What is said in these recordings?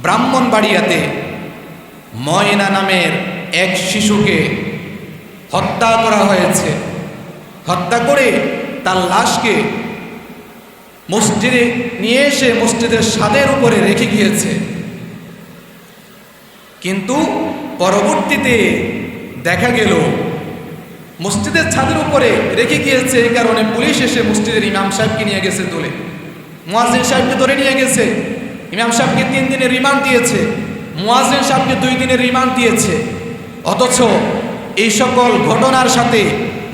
ব্রাহ্মণবাড়িয়াতে ময়না নামের এক শিশুকে হত্যা করা হয়েছে। হত্যা করে তার লাশকে মসজিদে নিয়ে এসে মসজিদের ছাদের উপরে রেখে গিয়েছে। কিন্তু পরবর্তীতে দেখা গেল মসজিদের ছাদের উপরে রেখে গিয়েছে, এই কারণে পুলিশ এসে মসজিদের ইমাম সাহেবকে নিয়ে গেছে, তুলে মুয়াজ্জিন সাহেবকে ধরে নিয়ে গেছে। ইমাম সাহেবকে 3 দিনের রিমান্ড দিয়েছে, মুয়াজ্জিন সাহেবকে 2 দিনের রিমান্ড দিয়েছে। অথচ এই সকল ঘটনার সাথে,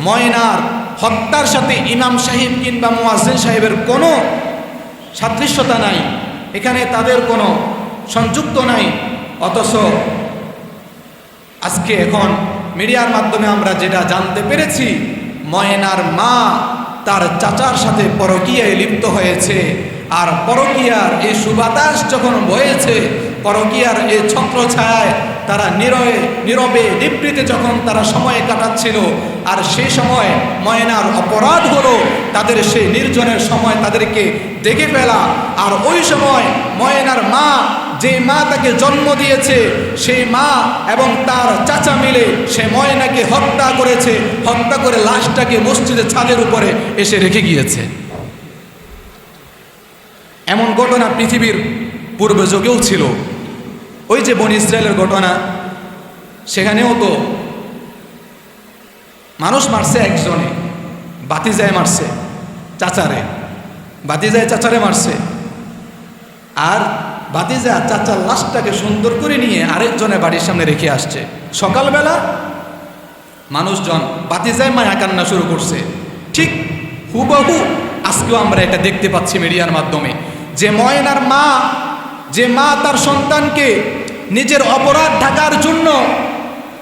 ময়নার হত্যার সাথে ইমাম সাহেব কিংবা মুয়াজ্জিন সাহেবের কোনো সাদৃশ্যতা নাই, এখানে তাদের কোনো সংযুক্ত নাই। অথচ আজকে এখন মিডিয়ার মাধ্যমে আমরা যেটা জানতে পেরেছি, ময়নার মা তার চাচার সাথে পরকীয়ায় লিপ্ত হয়েছে। আর পরকীয়ার এই সুবাতাস যখন বয়েছে, পরকীয়ার এই ছত্রছায়ায় তারা নীরবে নিবৃতে যখন তারা সময় কাটাচ্ছিল, আর সেই সময় ময়নার অপরাধ হলো তাদের সেই নির্জনের সময় তাদেরকে দেখে ফেলা। আর ওই সময় ময়নার মা, যে মা তাকে জন্ম দিয়েছে, সেই মা এবং তার চাচা মিলে সে ময়নাকে হত্যা করেছে। হত্যা করে লাশটাকে মসজিদের ছাদের উপরে এসে রেখে গিয়েছে। এমন ঘটনা পৃথিবীর পূর্ব যুগেও ছিল। ওই যে বনি ইসরায়েলের ঘটনা, সেখানেও তো মানুষ মারছে একজনে, বাতিজায় মারছে চাচারে, বাতিজায় চাচারে মারছে। আর বাতিজা চাচার লাশটাকে সুন্দর করে নিয়ে আরেকজনের বাড়ির সামনে রেখে আসছে। সকালবেলা মানুষজন বাতিজায় মায়া কান্না শুরু করছে। ঠিক হুবহু আজকেও আমরা এটা দেখতে পাচ্ছি মিডিয়ার মাধ্যমে, যে ময়নার মা, যে মা তার সন্তানকে নিজের অপরাধ ঢাকার জন্য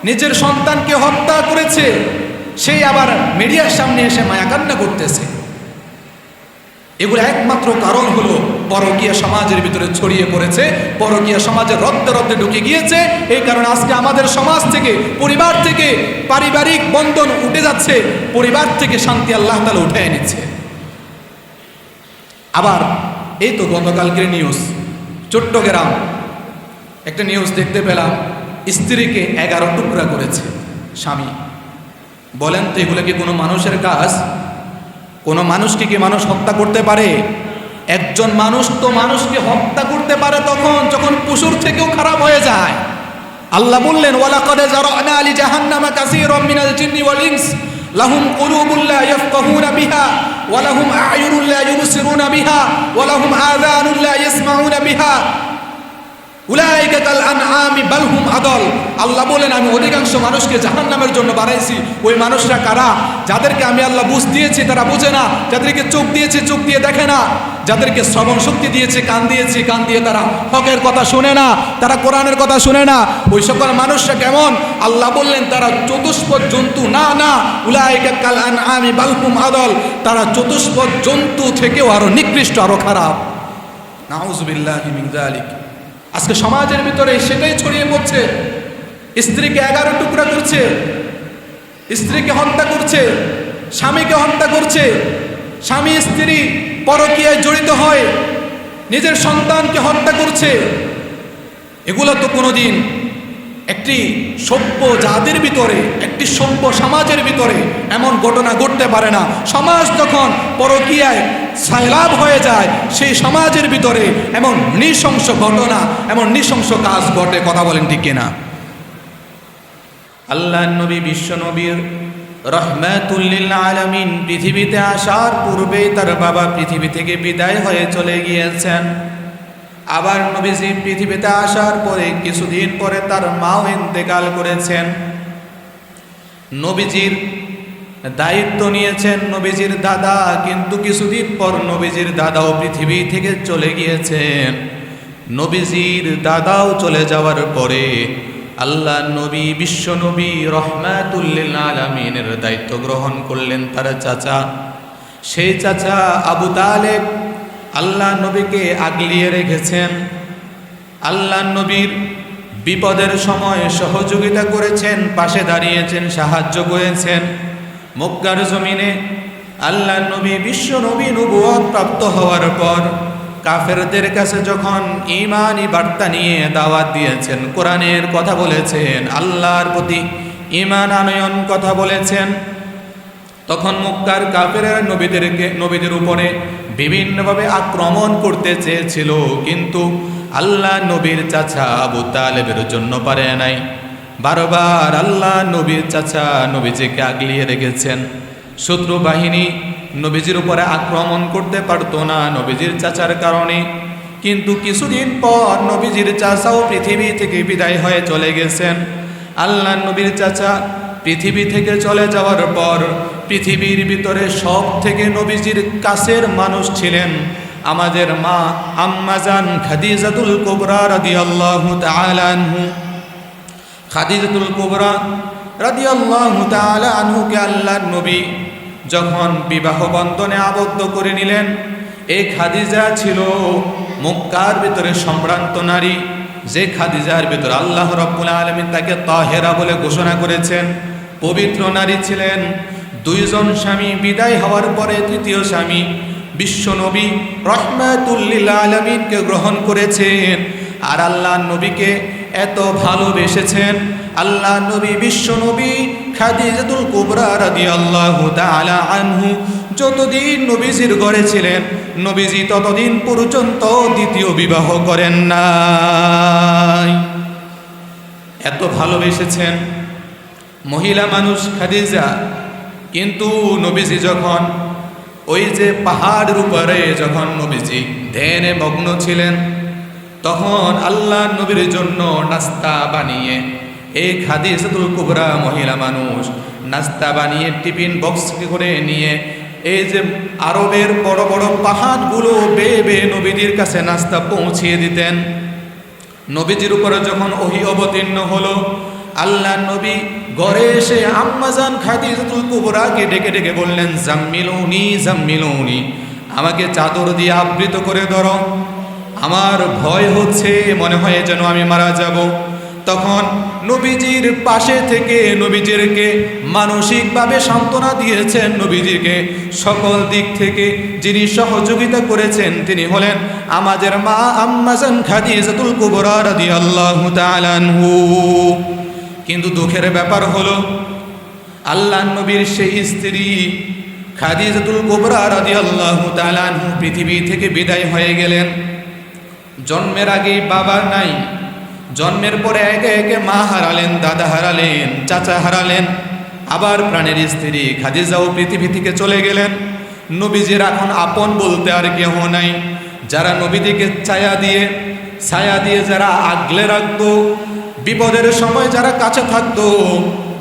নিজের সন্তানকে হত্যা করেছে, সেই আবার মিডিয়ার সামনে এসে মায়া কান্না করতেছে। এগুলো একমাত্র কারণ হলো পরকীয়া সমাজের ভিতরে ছড়িয়ে পড়েছে, পরকীয়া সমাজের রক্তে রক্তে ঢুকে গিয়েছে। এই কারণে আজকে আমাদের সমাজ থেকে, পরিবার থেকে পারিবারিক বন্ধন উঠে যাচ্ছে, পরিবার থেকে শান্তি আল্লাহ তাআলা উঠে নিচ্ছে। আবার এই তো গতকালকের নিউজ, চট্টগ্রাম একটা নিউজ দেখতে পেলাম, স্ত্রীকে 11 টুকরা করেছে স্বামী। বলেন তো এগুলো কি কোনো মানুষের কাজ? কোনো মানুষকে কি মানুষ হত্যা করতে পারে? একজন মানুষ তো মানুষকে হত্যা করতে পারে তখন যখন পশুর থেকেও খারাপ হয়ে যায়। আল্লাহ বললেন, ওয়ালাকাদ যারানা লি জাহান্নামা কাসীরাম মিনাল জিন্নি ওয়াল ইনস লাহুম কুলুবুন লা ইয়াফকাহুনা বিহা ওয়া লাহুম আ'য়ুনুন লা ইউবসিরুনা বিহা ওয়া লাহুম আযানুন লা ইয়াসমাউনা বিহা উলাইকা কাল আনআমি বাল হুম আদল। আল্লাহ বলেন, আমি অধিকাংশ মানুষকে জাহান্নামের জন্য বানাইছি। ওই মানুষরা কারা? যাদেরকে আমি আল্লাহ বুঝ দিয়েছি তারা বোঝে না, যাদেরকে চোখ দিয়েছি চোখ দিয়ে দেখে না, যাদেরকে শ্রবণ শক্তি দিয়েছি কান দিয়েছি কান দিয়ে তারা হকের কথা শুনে না, তারা কোরআনের কথা শুনে না। ওই সকল মানুষরা কেমন? আল্লাহ বললেন, তারা চতুষ্পদ জন্তু না, না উলাইকা কাল আনআমি বাল হুম আদল, তারা চতুষ্পদ জন্তু থেকেও আরো নিকৃষ্ট, আরো খারাপ। নাউযুবিল্লাহি মিন যালিক। আজকে সমাজের ভিতরে সেটাই ছড়িয়ে পড়ছে। স্ত্রীকে 11 টুকরা করছে, স্ত্রীকে হত্যা করছে, স্বামীকে হত্যা করছে, স্বামী স্ত্রী পরকীয়ায় জড়িত হয়, নিজের সন্তানকে হত্যা করছে। এগুলো তো কোনোদিন একটি সভ্য জাতির ভিতরে, একটি সভ্য সমাজের ভিতরে এমন ঘটনা ঘটতে পারে না। সমাজ যখন পরকীয়ায় সয়লাব হয়ে যায়, সেই সমাজের ভিতরে এমন নৃশংস ঘটনা, এমন নৃশংস কাজ ঘটে। কথা বলেন ঠিক কিনা? আল্লাহ নবী, বিশ্ব নবীর রহমাতুল লিল আলামিন পৃথিবীতে আসার পূর্বেই তার বাবা পৃথিবী থেকে বিদায় হয়ে চলে গিয়েছেন। আবার নবীজি পৃথিবীতে আসার পরে কিছুদিন পরে তার মাও ইন্তেকাল করেছেন। নবীজির দায়িত্ব নিয়েছেন নবীজির দাদা, কিন্তু কিছুদিন পর নবীজির দাদাও পৃথিবী থেকে চলে গিয়েছেন। নবীজির দাদাও চলে যাওয়ার পরে আল্লাহ নবী, বিশ্ব নবী রহমাতুল লিল আলামিনের দায়িত্ব গ্রহণ করলেন তার চাচা। সেই চাচা আবু তালেব আল্লাহ নবীকে আগলিয়ে রেখেছেন। আল্লাহ নবীর বিপদের সময় সহযোগিতা করেছেন, পাশে দাঁড়িয়েছেন, সাহায্য করেছেন। মক্কার জমিনে আল্লাহ নবী, বিশ্ব নবী নবুয়ত প্রাপ্ত হওয়ার পর কাফেরদের কাছে যখন ঈমানি বার্তা নিয়ে দাওয়াত দিয়েছেন, কোরআনের কথা বলেছেন, আল্লাহর প্রতি ঈমান আনয়ন কথা বলেছেন, তখন মক্কার কাফেররা নবীদের উপরে বিভিন্নভাবে আক্রমণ করতে চেয়েছিল, কিন্তু আল্লাহ নবীর চাচা আবু তালেবের জন্য পারে নাই। বারবার আল্লাহ নবীর চাচা নবীজিকে আগলিয়ে রেখেছেন। শত্রু বাহিনী নবীজির উপরে আক্রমণ করতে পারতো না নবীজির চাচার কারণে। কিন্তু কিছুদিন পর নবীজির চাচাও পৃথিবী থেকে বিদায় হয়ে চলে গেছেন। আল্লাহ নবীর চাচা পৃথিবী থেকে চলে যাওয়ার পর পৃথিবীর ভিতরে সব থেকে নবীজির কাছের মানুষ ছিলেন আমাদের মা আম্মাজান খাদিজাতুল কুবরা রাদিয়াল্লাহু তাআলা আনহু। খাদিজাতুল কুবরা রাদিয়াল্লাহু তাআলা আনহুকে আল্লাহর নবী যখন বিবাহ বন্ধনে আবদ্ধ করে নিলেন, এই খাদিজা ছিল মক্কার ভিতরে সম্ভ্রান্ত নারী, যে খাদিজার ভিতরে আল্লাহ রাব্বুল আলামিন তাকে তাহেরা বলে ঘোষণা করেছেন, পবিত্র নারী ছিলেন। দুইজন স্বামী বিদায় হওয়ার পরে তৃতীয় স্বামী বিশ্বনবী রহমাতুল লিল আলামিনকে গ্রহণ করেছেন। আর আল্লাহ নবীকে এত ভালোবেসেছেন, আল্লাহ নবী বিশ্বনবী খাদিজাতুল কুবরা রাদিয়াল্লাহু তাআলা আনহু যতদিন নবীজির ঘরে ছিলেন, নবীজি ততদিন পর্যন্ত দ্বিতীয় বিবাহ করেন নাই। এত ভালোবেসেছেন মহিলা মানুষ খাদিজা। কিন্তু নবীজি যখন ওই যে পাহাড়ের উপরে যখন নবীজি ধ্যানে মগ্ন ছিলেন, তখন আল্লাহ নবীর জন্য নাস্তা বানিয়ে এই খাদিজাতুল কুবরা মহিলা মানুষ নাস্তা বানিয়ে টিফিন বক্স করে নিয়ে এই যে আরবের বড় বড় পাহাড়গুলো বেয়ে বেয়ে নবীজির কাছে নাস্তা পৌঁছিয়ে দিতেন। নবীজির উপরে যখন ওহী অবতীর্ণ হলো, আল্লাহ নবী ঘরে এসে আম্মাজান খাদিজাতুল কুবরাকে ডেকে ডেকে বললেন, জাম্মিলুনি জাম্মিলুনি, আমাকে চাদর দিয়ে আবৃত করে ধরো, আমার ভয় হচ্ছে, মনে হয় যেন আমি মারা যাব। তখন নবীজির পাশে থেকে নবীজিরকে মানসিকভাবে সান্ত্বনা দিয়েছেন, নবীজিকে সকল দিক থেকে যিনি সহযোগিতা করেছেন তিনি হলেন আমাদের মা আম্মাজান খাদিজাতুল কুবরা রাদিয়াল্লাহু তাআলা আনহু। কিন্তু দুঃখের ব্যাপার হলো আল্লাহ নবীর সেই স্ত্রী খাদিজাতুল কুবরা রাদিয়াল্লাহু তাআলা আনহু পৃথিবী থেকে বিদায় হয়ে গেলেন। জন্মের আগেই বাবা নাই, জন্মের পরে একে একে মা হারালেন, দাদা হারালেন, চাচা হারালেন, আবার প্রাণের স্ত্রী খাদিজাও পৃথিবী থেকে চলে গেলেন। নবীজির এখন আপন বলতে আর কেহ নাই। যারা নবীজিকে ছায়া দিয়ে যারা আগলে রাখতো, বিপদের সময় যারা কাছে থাকতো,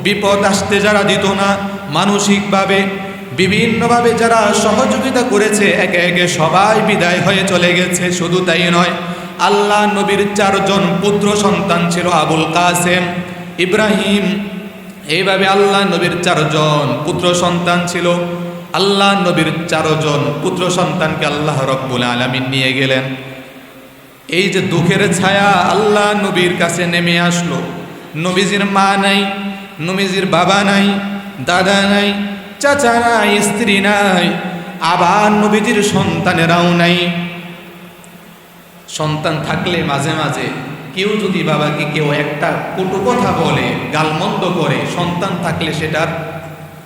বিপদ আসতে যারা দিত না, মানসিকভাবে বিভিন্নভাবে যারা সহযোগিতা করেছে, একে একে সবাই বিদায় হয়ে চলে গেছে। শুধু তাই নয়, আল্লাহ নবীর 4 জন পুত্র সন্তান ছিল, আবুল কাসেম, ইব্রাহিম, এইভাবে আল্লাহ নবীর 4 জন পুত্র সন্তান ছিল। আল্লাহ নবীর 4 জন পুত্র সন্তানকে আল্লাহ রব্বুল আলামিন নিয়ে গেলেন। এই যে দুঃখের ছায়া আল্লাহ নবীর কাছে নেমে আসলো, নবীজির মা নাই, নবীজির বাবা নাই, দাদা নাই, চাচা নাই, স্ত্রী নাই, আবার নবীজির সন্তানেরাও নাই। সন্তান থাকলে মাঝে মাঝে কেউ যদি বাবাকে কেউ একটা কটু কথা বলে, গালমন্দ করে, সন্তান থাকলে সেটার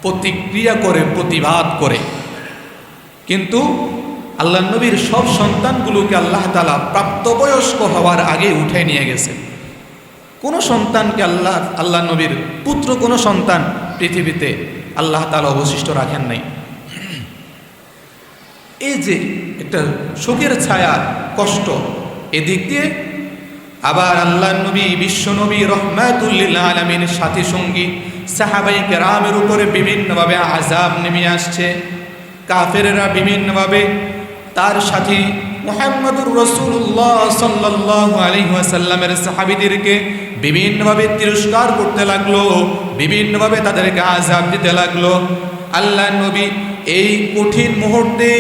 প্রতিক্রিয়া করে, প্রতিবাদ করে। কিন্তু আল্লাহ নবীর সব সন্তানগুলোকে আল্লাহ তাআলা প্রাপ্তবয়স্ক হওয়ার আগে উঠে নিয়ে গেছেন। কোনো সন্তানকে আল্লাহ নবীর পুত্র কোনো সন্তান পৃথিবীতে আল্লাহ তাআলা অবশিষ্ট রাখেন নাই। এই যে একটা শোকের ছায়া, কষ্ট, এদিক দিয়ে আবার আল্লাহ নবী বিশ্বনবী রহমাতুল লিল আলামিন সাথী সঙ্গী সাহাবায়ে কেরামের উপরে বিভিন্নভাবে আযাব নেমে আসছে। কাফেররা বিভিন্নভাবে তার সাথী মুহাম্মদুর রাসূলুল্লাহ সাল্লাল্লাহু আলাইহি ওয়াসাল্লামের সাহাবীদেরকে বিভিন্নভাবে তিরস্কার করতে লাগলো, বিভিন্নভাবে তাদেরকে আযাব দিতে লাগলো। আল্লাহ নবী এই কঠিন মুহূর্তে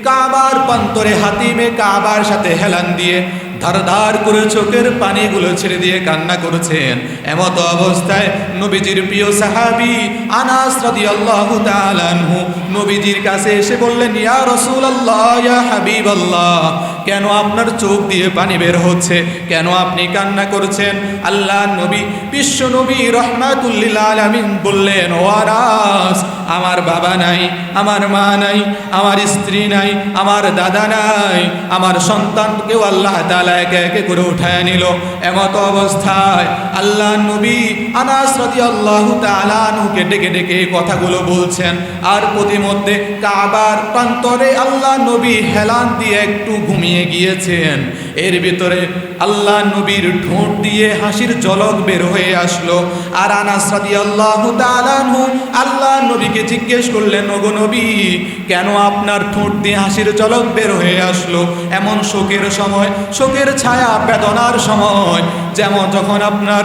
কাবার প্রান্তরে হাতিমে কাবার সাথে হেলান দিয়ে ধার ধার করে চোখের পানিগুলো ছেড়ে দিয়ে কান্না করেছেন। এমত অবস্থায় নবীজির প্রিয় সাহাবী আনাস রাদিয়াল্লাহু তাআলা আনহু নবীজির কাছে এসে বললেন, ইয়া রাসূলুল্লাহ, ইয়া হাবিবাল্লাহ, কেন আপনার চোখ দিয়ে পানি বের হচ্ছে, কেন আপনি কান্না করছেন? আল্লাহ নবী, বিশ্ব নবী রহমাতুল লিল আলামিন বললেন, ও আনাস, আমার বাবা নাই, আমার মা নাই, আমার স্ত্রী নাই, আমার দাদা নাই, আমার সন্তানকেও আল্লাহ তাআলা একে একে করে উঠায় নিল। এমত অবস্থায় আল্লাহ নবী আনাস রাদিয়াল্লাহু তাআলা আনহুকে ডেকে ডেকে এই কথাগুলো বলছেন। আর প্রতিমধ্যে কাবার প্রান্তরে আল্লাহ নবী হেলান দিয়ে একটু ঘুমিয়ে গিয়েছেন। এর ভিতরে আল্লাহ নবীর ঠোঁট দিয়ে হাসির ঝলক বের হয়ে আসলো। আর আনাস রাদিয়াল্লাহু তাআলা আনহু আল্লাহ নবীকে জিজ্ঞেস করলেন, ওগো নবী, কেন আপনার ঠোঁট দিয়ে হাসির ঝলক বের হয়ে আসলো? এমন শোকের সময়, শোকের ছায়া, বেদনার সময়, যেমন যখন আপনার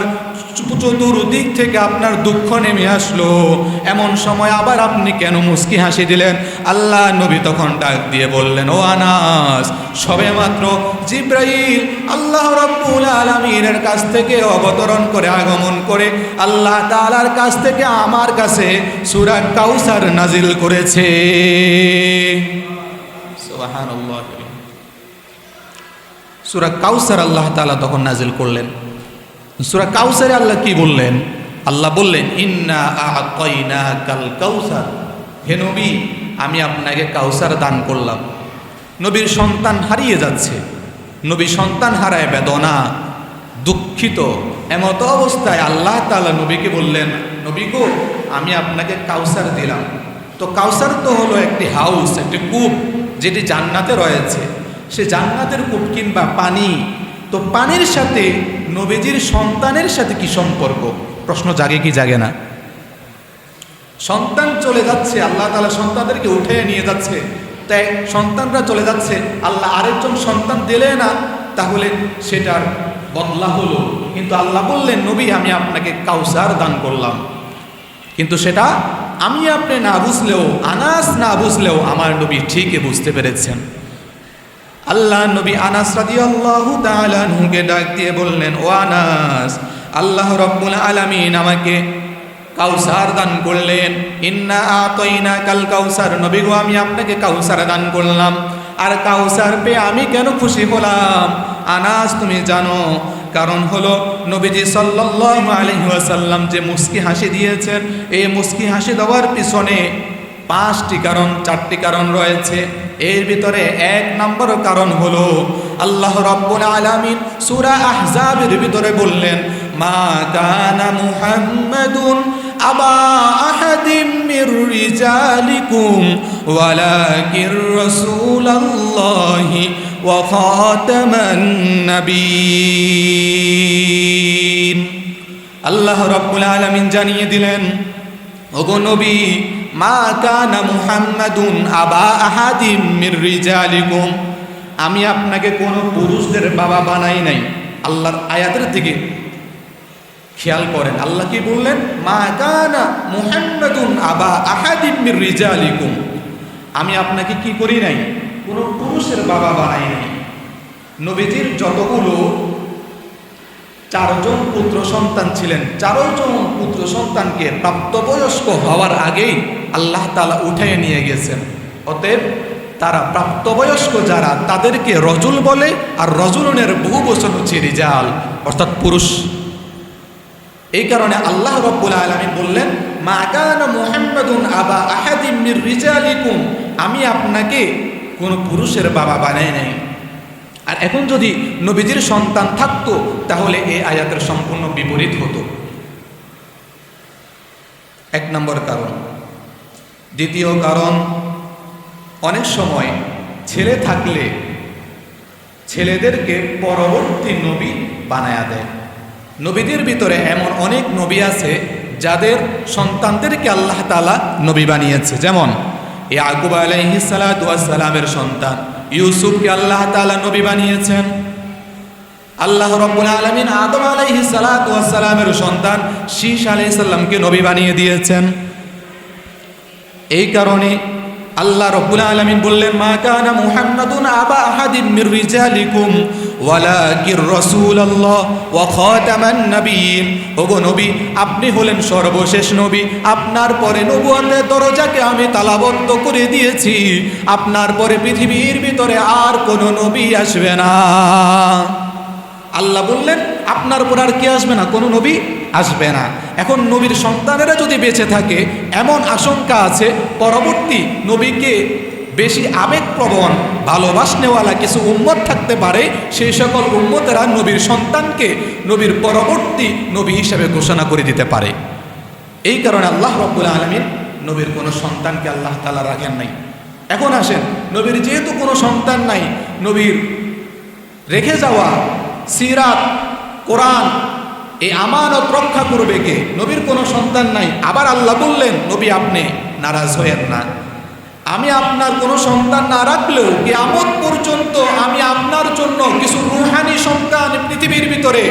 চতুর্দিক থেকে আপনার দুঃখ নেমে আসলো, এমন সময় আবার আপনি কেন মুস্কি হাসি দিলেন? আল্লাহ নবী তখন ডাক দিয়ে বললেন, ও আনাস, সবেমাত্র জিব্রাইল আল্লাহ রাব্বুল আলামিনের কাছ থেকে অবতরণ করে আগমন করে আল্লাহ তাআলার কাছ থেকে আমার কাছে সূরা কাউসার নাজিল করেছে। সুবহানাল্লাহ। সূরা কাউসার আল্লাহ তাআলা তখন নাজিল করলেন। সূরা কাউসারে আল্লাহ কি বললেন? আল্লাহ বললেন, ইন্না আ'তাইনাকাল কাউসার, হে নবী, আমি আপনাকে কাউসার দান করলাম। নবীর সন্তান হারিয়ে যাচ্ছে, নবী সন্তান হারায় বেদনা, দুঃখিত। এমত অবস্থায় আল্লাহ তাআলা নবীকে বললেন, নবী গো, আমি আপনাকে কাউসার দিলাম। তো কাউসার তো হলো একটি হাউস, একটি কূপ, যেটি জান্নাতে রয়েছে। সে জান্নাতের কূপ কিংবা পানি, তো পানির সাথে নবীজির সন্তানের সাথে কি সম্পর্ক? প্রশ্ন জাগে কি জাগে না? সন্তান চলে যাচ্ছে, আল্লাহ তাআলা সন্তানদেরকে উঠে নিয়ে যাচ্ছে, তাই সন্তানরা চলে যাচ্ছে, আল্লাহ আরেকজন সন্তান দিলে না, তাহলে সেটার বদলা হলো। কিন্তু আল্লাহ বললেন, নবী, আমি আপনাকে কাউসার দান করলাম। কিন্তু সেটা আমি আপনি না বুঝলেও, আনাস না বুঝলেও আমার নবী ঠিকই বুঝতে পেরেছেন। আল্লাহ নবী আনাস রাদিয়াল্লাহু তাআলা আনহুকে ডাক দিয়ে বললেন, ও আনাস, আল্লাহ রাব্বুল আলামিন আমাকে কাউসার দান করলেন। ইন্না আ'তাইনাকাল কাউসার, নবী গো, আমি আপনাকে কাউসার দান করলাম। আর কাউসার পেয়ে আমি কেন খুশি হলাম? আনাস, তুমি জানো কারণ হলো নবীজি সাল্লাল্লাহু আলাইহি ওয়াসাল্লাম যে মুস্কি হাসি দিয়েছেন, এই মুস্কি হাসি দেওয়ার পিছনে 5টি কারণ, 4টি কারণ রয়েছে। এর ভিতরে 1 নম্বর কারণ হলো আল্লাহ রাব্বুল আলামিন সূরা আহজাবের ভিতরে বললেন, মা কানা মুহাম্মাদুন আবা আহাদিম মির রিজালিকুম ওয়ালাকির রাসূলুল্লাহি ওয়া খাতামান নাবিয়্যিন। আল্লাহ রাব্বুল আলামিন জানিয়ে দিলেন, ওগো নবী, মা কানা মুহাম্মাদুন আবা আহাদিম মির রিজালিকুম, আমি আপনাকে কোনো পুরুষদের বাবা বানাই নাই। আল্লাহর আয়াতের দিকে খেয়াল করেন, আল্লাহ কি বললেন? মা কানা মুহাম্মাদুন আবা আহাদিম মির রিজালিকুম, আমি আপনাকে কি করি নাই? কোনো পুরুষের বাবা বানাই নাই। নবীজির যতগুলো 4 জন পুত্র সন্তান ছিলেন, 4 জন পুত্র সন্তানকে প্রাপ্তবয়স্ক হওয়ার আগেই আল্লাহ তাআলা উঠিয়ে নিয়ে গেছেন। অতএব তারা প্রাপ্তবয়স্ক যারা, তাদেরকে রজুল বলে, আর রজুলনের বহু বচন হচ্ছে রিজাল, অর্থাৎ পুরুষ। এই কারণে আল্লাহ রাব্বুল আলামিন বললেন, মা কানা মুহাম্মাদুন আবা আহাদিম মির রিজালিকুম, আমি আপনাকে কোনো পুরুষের বাবা বানাই নাই। আর এখন যদি নবীজির সন্তান থাকতো, তাহলে এই আয়াতের সম্পূর্ণ বিপরীত হতো। 1 নম্বর কারণ। দ্বিতীয় কারণ, অনেক সময় ছেলে থাকলে ছেলেদেরকে পরবর্তী নবী বানায়া দেয়। নবীদের ভিতরে এমন অনেক নবী আছে যাদের সন্তানদেরকে আল্লাহ তাআলা নবী বানিয়েছে। যেমন ইয়াকুব আলাইহিস সালাতু ওয়াস সালামের সন্তান ইউসুফকে আল্লাহ তাআলা নবী বানিয়েছেন। আল্লাহ রাব্বুল আলামিন আদম আলাইহিস সালাতু ওয়াস সালামের সন্তান শীশ আলাইহিস সালামকে নবী বানিয়ে দিয়েছেন। এই কারণে আল্লাহ রাব্বুল আলামিন বললেন, মা কানা মুহাম্মাদুন আবা আহাদিম মির রিজালিকুম ওয়ালাকির রাসূলুল্লাহ ওয়া খাতামান নবিয়্যিন। ওগো নবী, আপনি হলেন সর্বশেষ নবী। আপনার পরে নবুয়তের দরজাকে আমি তালাবদ্ধ করে দিয়েছি। আপনার পরে পৃথিবীর ভিতরে আর কোনো নবী আসবে না। আল্লাহ বললেন আপনার পর আর কে আসবে না? কোনো নবী আসবে না। এখন নবীর সন্তানেরা যদি বেঁচে থাকে, এমন আশঙ্কা আছে পরবর্তী নবীকে বেশি আবেগপ্রবণ ভালোবাসনেওয়ালা কিছু উম্মত থাকতে পারে। সেই সকল উম্মতেরা নবীর সন্তানকে নবীর পরবর্তী নবী হিসেবে ঘোষণা করে দিতে পারে। এই কারণে আল্লাহ রাব্বুল আলামিন নবীর কোনো সন্তানকে আল্লাহ তাআলা রাখেন নাই। এখন আসেন, নবীর যেহেতু কোনো সন্তান নাই, নবীর রেখে যাওয়া সিরাত, কোরআন, এই আমানত রক্ষা করবে কে? নবীর কোনো সন্তান নাই। আবার আল্লাহ বললেন, নবী আপনি নারাজ হয়েন না, আমি আপনার কোনো সন্তান না রাখলেও কিয়ামত পর্যন্ত আমি আপনার জন্য কিছু রূহানি সন্তান পৃথিবীর ভিতরে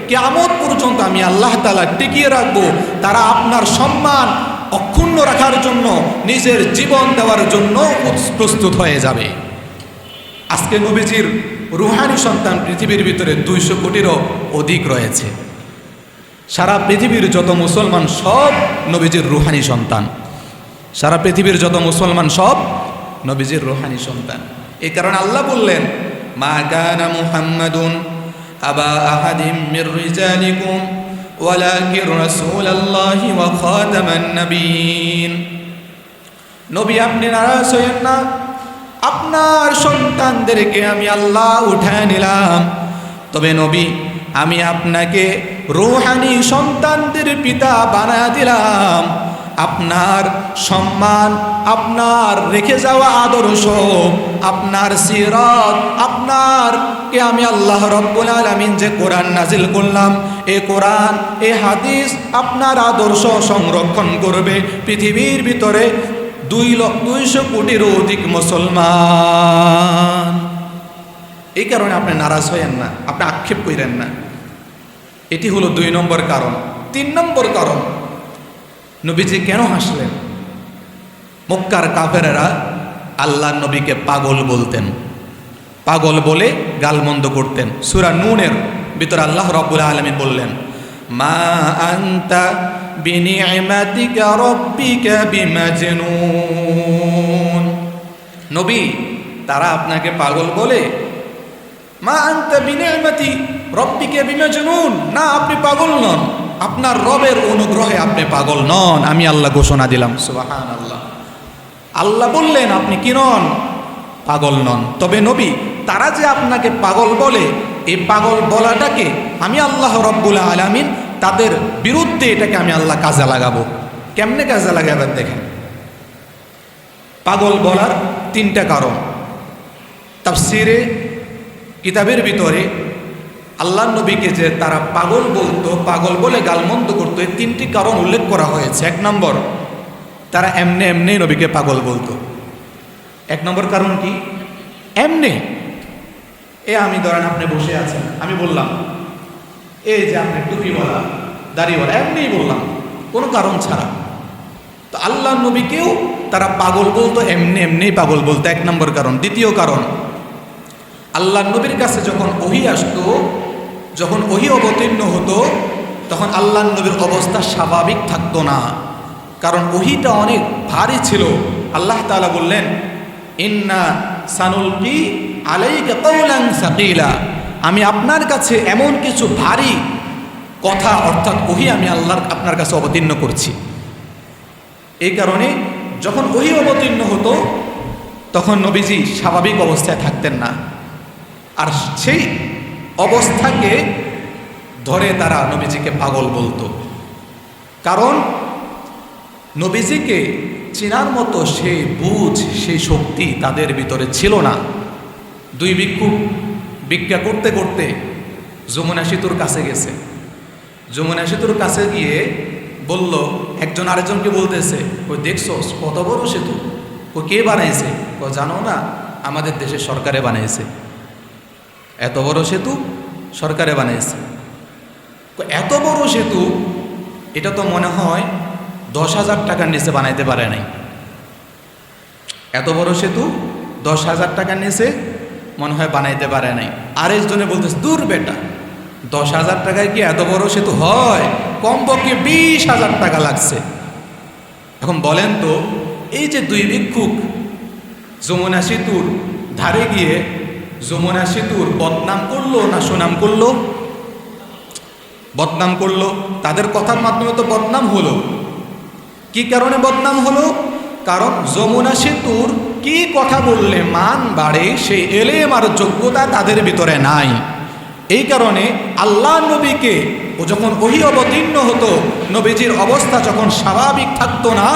কিয়ামত পর্যন্ত আমি আল্লাহ তাআলা টিকিয়ে রাখবো। তারা আপনার সম্মান অক্ষুণ্ণ রাখার জন্য নিজের জীবন দেওয়ার জন্য প্রস্তুত হয়ে যাবে। আজকে নবীজির রূহানি সন্তান পৃথিবীর ভিতরে 200 কোটিরও অধিক রয়েছে। সারা পৃথিবীর যত মুসলমান সব নবীজির রূহানি সন্তান। সারা পৃথিবীর যত মুসলমান সব নবীজির রূহানি সন্তান। এই কারণে আল্লাহ বললেন, মা কানা মুহাম্মাদুন আবা আহাদিম মির রিজালিকুম ওয়ালাকিন রাসূলুল্লাহি ওয়া খাতামান নবিয়্যিন। নবী আপনি নারাজ হয়েন না, আপনার সন্তানদেরকে আমি আল্লাহ উঠায় নিলাম, তবে নবী আমি আপনাকে রূহানি সন্তানদের পিতা বানায় দিলাম। আপনার সম্মান, আপনার রেখে যাওয়া আদর্শ, আপনার সিরাত, আপনারকে আমি আল্লাহ রাব্বুল আলামিন যে কোরআন নাজিল করলাম, এই কোরআন, এই হাদিস আপনার আদর্শ সংরক্ষণ করবে পৃথিবীর ভিতরে 200 কোটিরও অধিক মুসলমান। এই কারণে আপনি নারাজ হয়েন না, আপনি আক্ষেপ করেন না। এটি হলো 2 নম্বর কারণ। 3 নম্বর কারণ, নবীজি কেন হাসলেন? মক্কার কাফেরেরা আল্লাহর নবীকে পাগল বলতেন, পাগল বলে গালমন্দ করতেন। সূরা নূনের ভিতরে আল্লাহ রাব্বুল আলামিন বললেন, মা আনতা বিনি'মাতিকা রাব্বিকা বিমাজনুন। নবী, তারা আপনাকে পাগল বলে। মা আনতা বিনি'মাতি রাব্বিকা বিমাজনুন, না আপনি পাগল নন, আপনার রবের অনুগ্রহে আপনি পাগল নন, আমি আল্লাহ ঘোষণা দিলাম। সুবহানাল্লাহ। আল্লাহ বললেন আপনি কি নন? পাগল নন। তবে নবী, তারা যে আপনাকে পাগল বলে, এই পাগল বলাটাকে আমি আল্লাহ রাব্বুল আলামিন তাদের বিরুদ্ধে এটাকে আমি আল্লাহ কাজে লাগাবো। কেমনে কাজে লাগাবেন দেখেন। পাগল বলার 3টা কারণ। তাফসীরে কিতাবের ভিতরে আল্লাহর নবীকে যে তারা পাগল বলতো, পাগল বলে গালমন্দ করতো, এই 3টি কারণ উল্লেখ করা হয়েছে। 1 নম্বর, তারা এমনি নবীকে পাগল বলতো। 1 নম্বর কারণ কি? এমনি। আমি ধরেন আপনি বসে আছেন, আমি বললাম এই যে আপনি টুপিওয়ালা, দাড়িওয়ালা, এমনিই বললাম, কোনো কারণ ছাড়া। তো আল্লাহর নবীকেও তারা পাগল বলতো, এমনি পাগল বলতো। 1 নম্বর কারণ। 2য় কারণ, আল্লাহর নবীর কাছে যখন ওহী আসতো, যখন ওহী অবতীর্ণ হতো, তখন আল্লাহর নবীর অবস্থা স্বাভাবিক থাকতো না, কারণ ওহীটা অনেক ভারী ছিল। আল্লাহ তাআলা বললেন, ইন্না সানুলকি আলাইকা কাওলান সাকিলা, আমি আপনার কাছে এমন কিছু ভারী কথা, অর্থাৎ ওহী আমি আপনার কাছে অবতীর্ণ করছি। এই কারণে যখন ওহী অবতীর্ণ হতো, তখন নবীজি স্বাভাবিক অবস্থায় থাকতেন না, আর সেই অবস্থাকে ধরে তারা নবীজিকে পাগল বলতো। কারণ নবীজিকে চেনার মতো সেই বুঝ, সেই শক্তি তাদের ভিতরে ছিল না। 2 ভিক্ষুক ভিক্ষা করতে করতে যমুনা সেতুর কাছে গেছে। যমুনা সেতুর কাছে গিয়ে বলল, একজন আরেকজনকে বলতেছে, ওই দেখছো কত বড় সেতু? ও কে বানাইছে? ও জানো না, আমাদের দেশের সরকারে বানাইছে। এত বড় সেতু সরকারে বানাইছে? এত বড় সেতু, এটা তো মনে হয় 10,000 টাকার নিচে বানাইতে পারে নাই। এত বড় সেতু 10,000 টাকার নিচে মনে হয় বানাইতে পারে নাই। আরেকজনে বলতেছে, দূর বেটা, 10,000 টাকায় কি এত বড় সেতু হয়? কমপক্ষে 20,000 টাকা লাগছে। এখন বলেন তো, এই যে দুই ভিক্ষুক যমুনা সেতুর ধারে গিয়ে যমুনা সেতুর বদনাম করলো না সুনাম করলো? বদনাম করলো। তাদের কথার মাধ্যমে তো বদনাম হলো। কি কারণে বদনাম হলো? কারণ যমুনা সেতুর কি কথা বললে মান বাড়ে সেই এলেম আর যোগ্যতা তাদের ভিতরে নাই। এই কারণে আল্লাহ নবীকে ও যখন ওহী অবতীর্ণ হতো, নবীজির অবস্থা যখন স্বাভাবিক থাকতো না,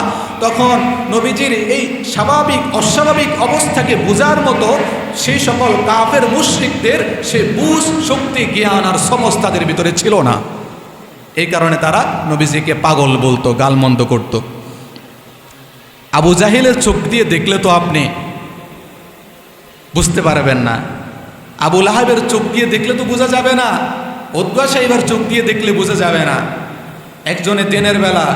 তখন নবীজির এই স্বাভাবিক অস্বাভাবিক অবস্থাকে বোঝার মতো সেই সকল কাফের মুশরিকদের সে বুঝ, শক্তি, জ্ঞান আর সমজ তাদের ভিতরে ছিল না। এই কারণে তারা নবীজিকে পাগল বলতো, গালমন্দ করত। আবু জাহেলের চোখ দিয়ে দেখলে তো আপনি বুঝতে পারবেন না, আবু লাহাবের চোখ দিয়ে দেখলে তো বোঝা যাবে না, উতবা সাইবার চোখ দিয়ে দেখলে বোঝা যাবে না। একজনে দিনের বেলা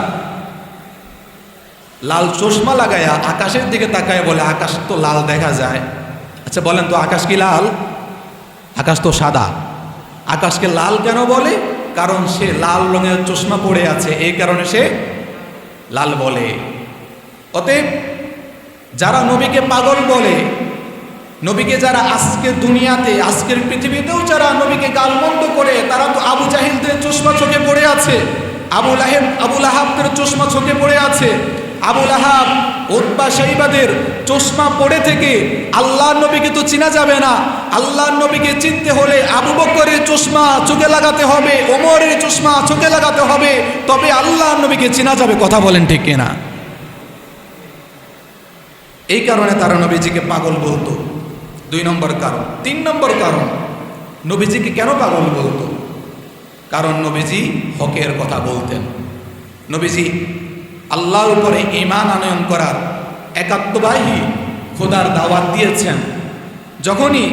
লাল চশমা লাগায়া আকাশের দিকে তাকায় বলে, আকাশ তো লাল দেখা যায়। আচ্ছা বলেন তো, আকাশ কি লাল? আকাশ তো সাদা। আকাশকে লাল কেন বলে? কারণ সে লাল রঙের চশমা পরে আছে, এই কারণে সে লাল বলে। অতএব যারা নবীকে পাগল বলে, নবীকে যারা আজকের দুনিয়াতে, আজকের পৃথিবীতেও যারা নবীকে গালমন্দ করে, তারা তো আবু জাহিলদের চশমা চোখে পড়ে আছে, আবু লাহাবদের চশমা চোখে পড়ে আছে। আবু লাহাব, উতবা সাইবাদের চশমা পড়ে থেকে আল্লাহ নবীকে তো চিনা যাবে না। আল্লাহ নবীকে চিনতে হলে আবু বকরের চশমা চোখে লাগাতে হবে, ওমরের চশমা চোখে লাগাতে হবে, তবে আল্লাহ নবীকে চিনা যাবে। কথা বলেন ঠিক কিনা? এই কারণে তারা নবীজিকে পাগল বলতো। 2 নম্বর কারণ। 3 নম্বর কারণ, নবীজিকে কেন পাগল বলতো? কারণ নবীজি হকের কথা বলতেন। নবীজি আল্লাহর উপরে ঈমান আনয়ন করার একাত্মবাহী খোদার দাওয়াত দিয়েছেন। যখনই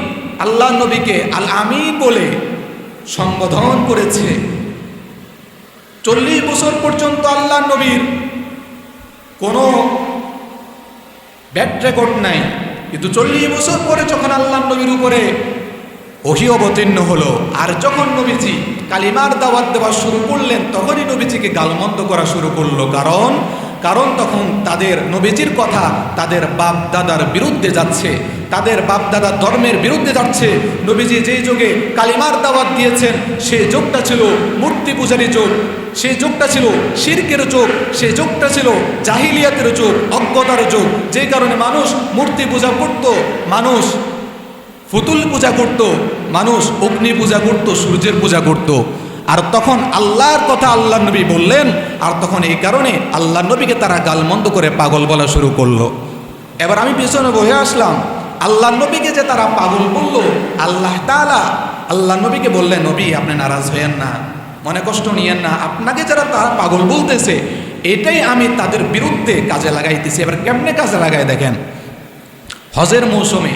আল্লাহ নবীকে আল আমিন বলে সম্বোধন করেছে, 40 বছর পর্যন্ত আল্লাহ নবীর কোনো ব্যাড রেকর্ড নাই, কিন্তু 40 বছর পরে যখন আল্লাহ নবীর উপরে ওহী অবতীর্ণ হলো, আর যখন নবীজি কালিমার দাওয়াত দেওয়া শুরু করলেন, তখনই নবীজিকে গালমন্দ করা শুরু করলো। কারণ তখন তাদের নবীজির কথা তাদের বাপ দাদার বিরুদ্ধে যাচ্ছে, তাদের বাপ দাদার ধর্মের বিরুদ্ধে যাচ্ছে। নবীজি যেই যুগে কালিমার দাওয়াত দিয়েছেন, সেই যুগটা ছিল মূর্তি পূজারী যুগ, সেই যুগটা ছিল শিরকের যুগ, সেই যুগটা ছিল জাহিলিয়াতের যুগ, অজ্ঞতার যুগ। যে কারণে মানুষ মূর্তি পূজা করত, মানুষ ফুতুল পূজা করত, মানুষ অগ্নি পূজা করত, সূর্যের পূজা করত। আর তখন আল্লাহর কথা আল্লাহ নবী বললেন, আর তখন এই কারণে আল্লাহ নবীকে তারা গালমন্দ করে পাগল বলা শুরু করলো। এবার আমি পিছনে বসে আসলাম, আল্লাহ নবীকে যে তারা পাগল বলল, আল্লাহ তাআলা আল্লাহ নবীকে বললেন, নবী আপনি নারাজ হইয়েন না, মনে কষ্ট নিয়েন না, আপনাকে যারা তারা পাগল বলতেছে, এটাই আমি তাদের বিরুদ্ধে কাজে লাগাইতেছি। এবার কেমনে কাজে লাগাই দেখেন। হজের মৌসুমে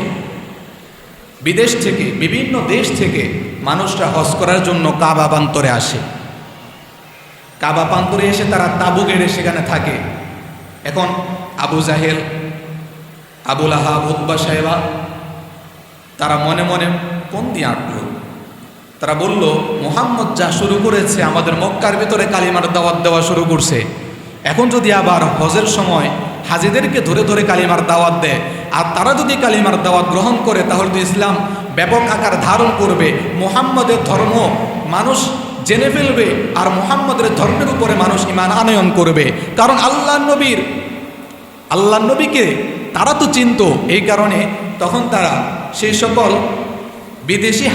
বিদেশ থেকে, বিভিন্ন দেশ থেকে মানুষরা হজ করার জন্য কাবা প্রান্তরে আসে। কাবা প্রান্তরে এসে তারা তাঁবু গেড়ে সেখানে থাকে। এখন আবু জাহেল, আবু লাহাব, উতবা সাইবা তারা মনে মনে ফন্দি আঁটল। তারা বলল, মুহাম্মদ যা শুরু করেছে, আমাদের মক্কার ভিতরে কালিমার দাওয়াত দেওয়া শুরু করছে, এখন যদি আবার হজের সময় হাজিদেরকে ধরে ধরে কালিমার দাওয়াত দেয়, আর তারা যদি কালিমার দাওয়াত গ্রহণ করে, তাহলে তো ইসলাম ব্যাপক আকার ধারণ করবে, মুহাম্মদের ধর্ম মানুষ জেনে ফেলবে, আর মুহাম্মদের ধর্মের উপরে মানুষ ঈমান আনয়ন করবে। কারণ আল্লাহ নবীকে তারা তো চিনত। এই কারণে তখন তারা সেই সকল বিদেশি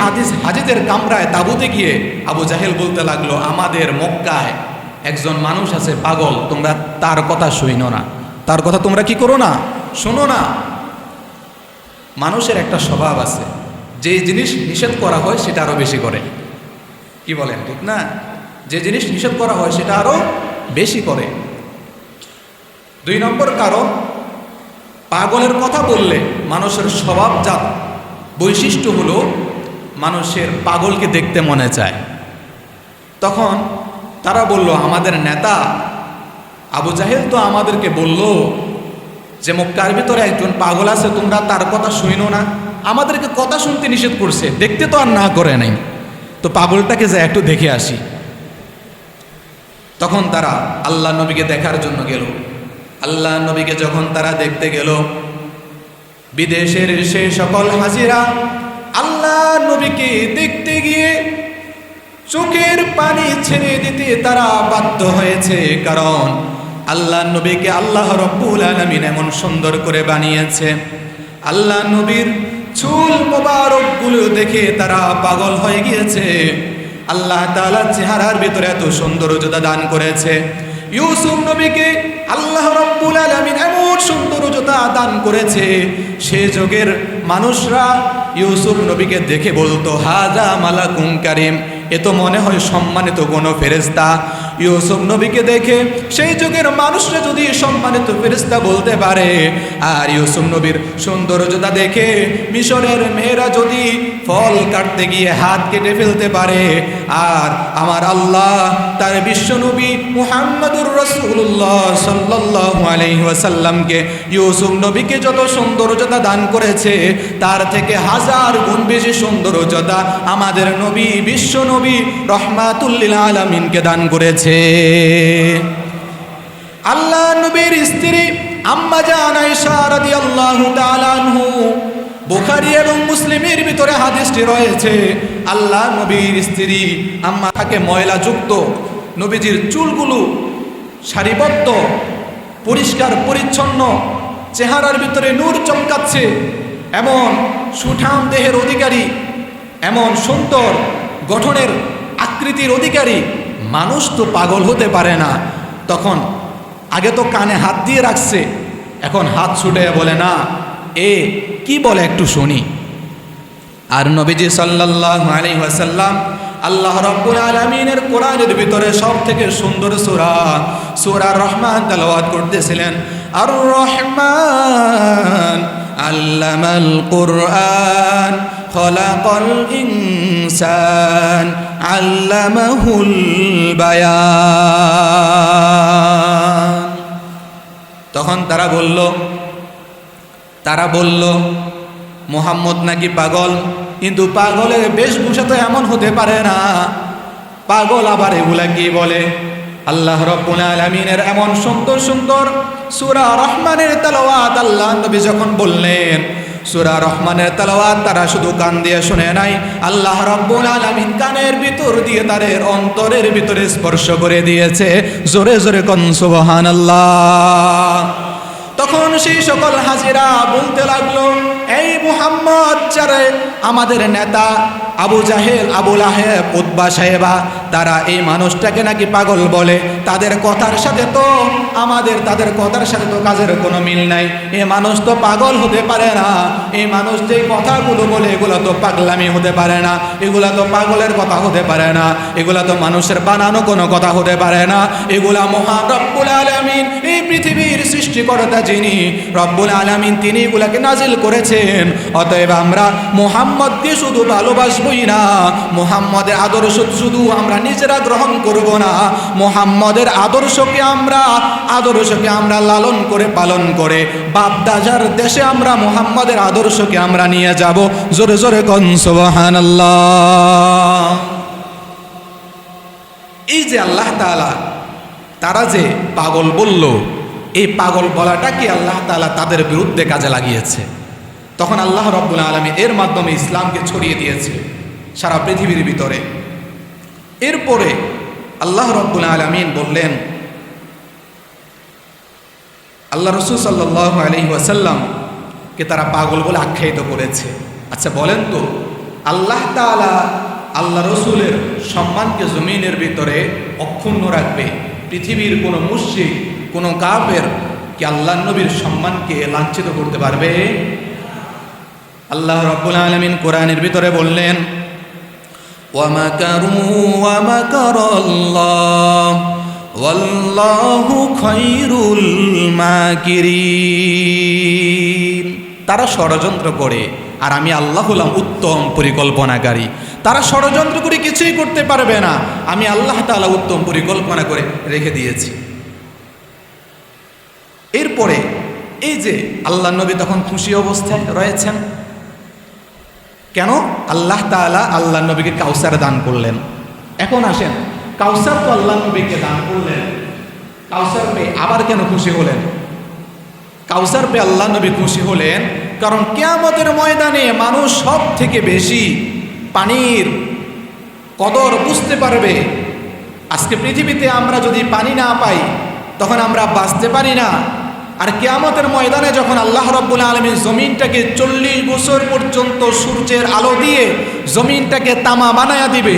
হাজিদের কামরায় তাঁবুতে গিয়ে আবু জাহেল বলতে লাগলো, আমাদের মক্কায় একজন মানুষ আছে পাগল, তোমরা তার কথা শুনো না, তার কথা তোমরা কি করো না, শোনো না। মানুষের একটা স্বভাব আছে, যে জিনিস নিষেধ করা হয় সেটা আরো বেশি করে। কি বলেন ঠিক না? যে জিনিস নিষেধ করা হয় সেটা আরো বেশি করে। 2 নম্বর কারণ, পাগলের কথা বললে মানুষের স্বভাবজাত বৈশিষ্ট্য হলো মানুষের পাগলকে দেখতে মনে চায়। তখন তারা বলল, আমাদের নেতা আবু জাহেল তো আমাদেরকে বলল যে মক্কার ভিতরে একজন পাগল আছে, তোমরা তার কথা শুনো না, আমাদেরকে কথা শুনতে নিষেধ করছে, দেখতে তো আর না করে নাই, তো পাগলটাকে যা একটু দেখে আসি। তখন তারা আল্লাহ নবীকে দেখার জন্য গেল। আল্লাহ নবীকে যখন তারা দেখতে গেল, বিদেশের সেই সকল হাজিরা আল্লাহ নবীকে দেখতে গিয়ে চোখের পানি ছেড়ে দিতে তারা বাধ্য হয়েছে, কারণ আল্লাহ নবীকে আল্লাহ রব্বুল আলামিন এমন সুন্দর করে বানিয়েছে। আল্লাহ নবীর চুল মোবারকগুলো দেখে তারা পাগল হয়ে গিয়েছে। আল্লাহ তাআলা চেহারার ভিতরে এত সৌন্দর্যতা দান করেছে। ইউসুফ নবীকে আল্লাহ রব্বুল আলামিন এমন সৌন্দর্যতা দান করেছে, সে যুগের মানুষরা ইউসুফ নবীকে দেখে বলতো হাজা মালাকুম কারিম, এ তো মনে হয় সম্মানিত কোনো ফেরেশতা। ইউসুফ নবীকে দেখে সেই যুগের মানুষরা যদি সম্মানিত ফেরেশতা বলতে পারে, আর ইউসুফ নবীর সৌন্দর্যতা দেখে মিশরের মেয়েরা যদি ফল কাটতে গিয়ে হাত কেটে ফেলতে পারে, আর আমার আল্লাহ তার বিশ্বনবী মুহাম্মদুর রাসূলুল্লাহ সাল্লাল্লাহু আলাইহি ওয়াসাল্লামকে ইউসুফ নবীকে যত সৌন্দর্যতা দান করেছে, তার থেকে হাজার গুণ বেশি সৌন্দর্যতা আমাদের নবী বিশ্ব নবী রহমাতুল লিল আলামিনকে দান করেছে। আল্লাহ নবীর স্ত্রী আম্মা জান আয়েশা রাদিয়াল্লাহু তাআলা আনহু, বুখারী এবং মুসলিমের ভিতরে হাদিসটি রয়েছে, আল্লাহ নবীর স্ত্রী আম্মা থাকে ময়লা যুক্ত, নবীজির চুলগুলো সারিবদ্ধ পরিষ্কার পরিচ্ছন্ন, চেহারার ভিতরে নূর চমকাচ্ছে, এমন সুঠাম দেহের অধিকারী, এমন সুন্দর গঠনের আকৃতির অধিকারী মানুষ তো পাগল হতে পারে না। তখন আগে তো কানে হাত দিয়ে রাখছে, এখন হাত ছুটে বলে না, এ কি বলে একটু শুনি। আর নবীজি সাল্লাল্লাহু আলাইহি ওয়াসাল্লাম আল্লাহ রাব্বুল আলামিনের কোরআনের ভিতরে সবথেকে সুন্দর সূরা রহমান তেলাওয়াত করতেছিলেন। আর রহমান আল্লামাল কুরআন খলাকাল ইনসান আল্লামাহুল বায়ান। তখন তারা বলল মুহাম্মদ নাকি পাগল, কিন্তু পাগলের বেশভূষা তো এমন হতে পারে না, পাগল আবার এগুলা কি বলে। আল্লাহ রাব্বুল আলামিনের এমন সুন্দর সুন্দর সূরা রহমানের তেলাওয়াত আল্লাহ নবী যখন বললেন, সূরা রহমানের তেলাওয়াত তারা শুধু কান দিয়ে শুনে নাই, আল্লাহ রাব্বুল আলামিন কানের ভিতর দিয়ে তাদের অন্তরের ভিতরে স্পর্শ করে দিয়েছে। জোরে জোরে কোন সুবহানাল্লাহ। তখন সেই সকল হাজিরা বলতে লাগলো, এই মুহাম্মদ যারা আমাদের নেতা আবু জাহেল, আবু লাহেব, উতবা সাহেবা, তারা এই মানুষটাকে নাকি পাগল বলে, তাদের কথার সাথে তো তাদের কথার সাথে তো কাজের কোনো মিল নাই, এ মানুষ তো পাগল হতে পারে না, এই মানুষ যে কথাগুলো বলে এগুলো তো পাগলামি হতে পারে না, এগুলা তো পাগলের কথা হতে পারে না, এগুলা তো মানুষের বানানো কোনো কথা হতে পারে না, এগুলা মহান রব্বুল আলামিন এই পৃথিবীর সৃষ্টিকর্তা যিনি রব্বুল আলামিন তিনি এগুলাকে নাজিল করেছেন। অতএব আমরা মুহাম্মদকে শুধু ভালোবাসবই না, মুহাম্মদের আদর্শ শুধু আমরা নিজেরা গ্রহণ করব না, মুহাম্মদের আদর্শকে আমরা লালন করে পালন করে বাপদাদার দেশে আমরা মুহাম্মদের আদর্শকে আমরা নিয়ে যাব। জোরে জোরে কোন সুবহানাল্লাহ। এই যে আল্লাহ তাআলা তারা যে পাগল বলল, এই পাগল বলাটা কি আল্লাহ তাআলা তাদের বিরুদ্ধে কাজে লাগিয়েছে। তখন আল্লাহ রাব্বুল আলামিন এর মাধ্যমে ইসলামকে ছড়িয়ে দিয়েছে সারা পৃথিবীর ভিতরে। এরপরে আল্লাহ রাব্বুল আলামিন বললেন, আল্লাহ রাসূল সাল্লাল্লাহু আলাইহি ওয়াসাল্লামকে তারা পাগল বলে আখ্যায়িত করেছে। আচ্ছা বলেন তো, আল্লাহ তাআলা আল্লাহ রসুলের সম্মানকে জমিনের ভিতরে অক্ষুণ্ণ রাখবে? পৃথিবীর কোনো মুশরিক, কোনো কাফের কি আল্লাহ নবীর সম্মানকে লাঞ্ছিত করতে পারবে? আল্লাহ রাব্বুল আলামিন কোরআনের ভিতরে বললেন, ওয়ামাকারু ওয়ামাকারাল্লাহ ওয়াল্লাহু খায়রুল মাকিরিন। তারা ষড়যন্ত্র করে, আর আমি আল্লাহ হলাম উত্তম পরিকল্পনাকারী। তারা ষড়যন্ত্র করে কিছুই করতে পারবে না, আমি আল্লাহ তাআলা উত্তম পরিকল্পনা করে রেখে দিয়েছি। এরপরে এই যে আল্লাহ নবী তখন খুশি অবস্থায় রয়েছেন, কেন? আল্লাহ তাআলা আল্লাহ নবীকে কাউসার দান করলেন। এখন আসেন, কাউসার তো আল্লাহ নবীকে দান করলেন, কাউসার পেয়ে আবার কেন খুশি হলেন? কাউসার পেয়ে আল্লাহ নবী খুশি হলেন কারণ কিয়ামতের ময়দানে মানুষ সব থেকে বেশি পানির কদর বুঝতে পারবে। আজকে পৃথিবীতে আমরা যদি পানি না পাই তখন আমরা বাঁচতে পারি না। আর কিয়ামতের ময়দানে যখন আল্লাহ রাব্বুল আলামিন জমিনটাকে 40 বছর পর্যন্ত সূর্যের আলো দিয়ে জমিনটাকে তামা বানায়া দিবে,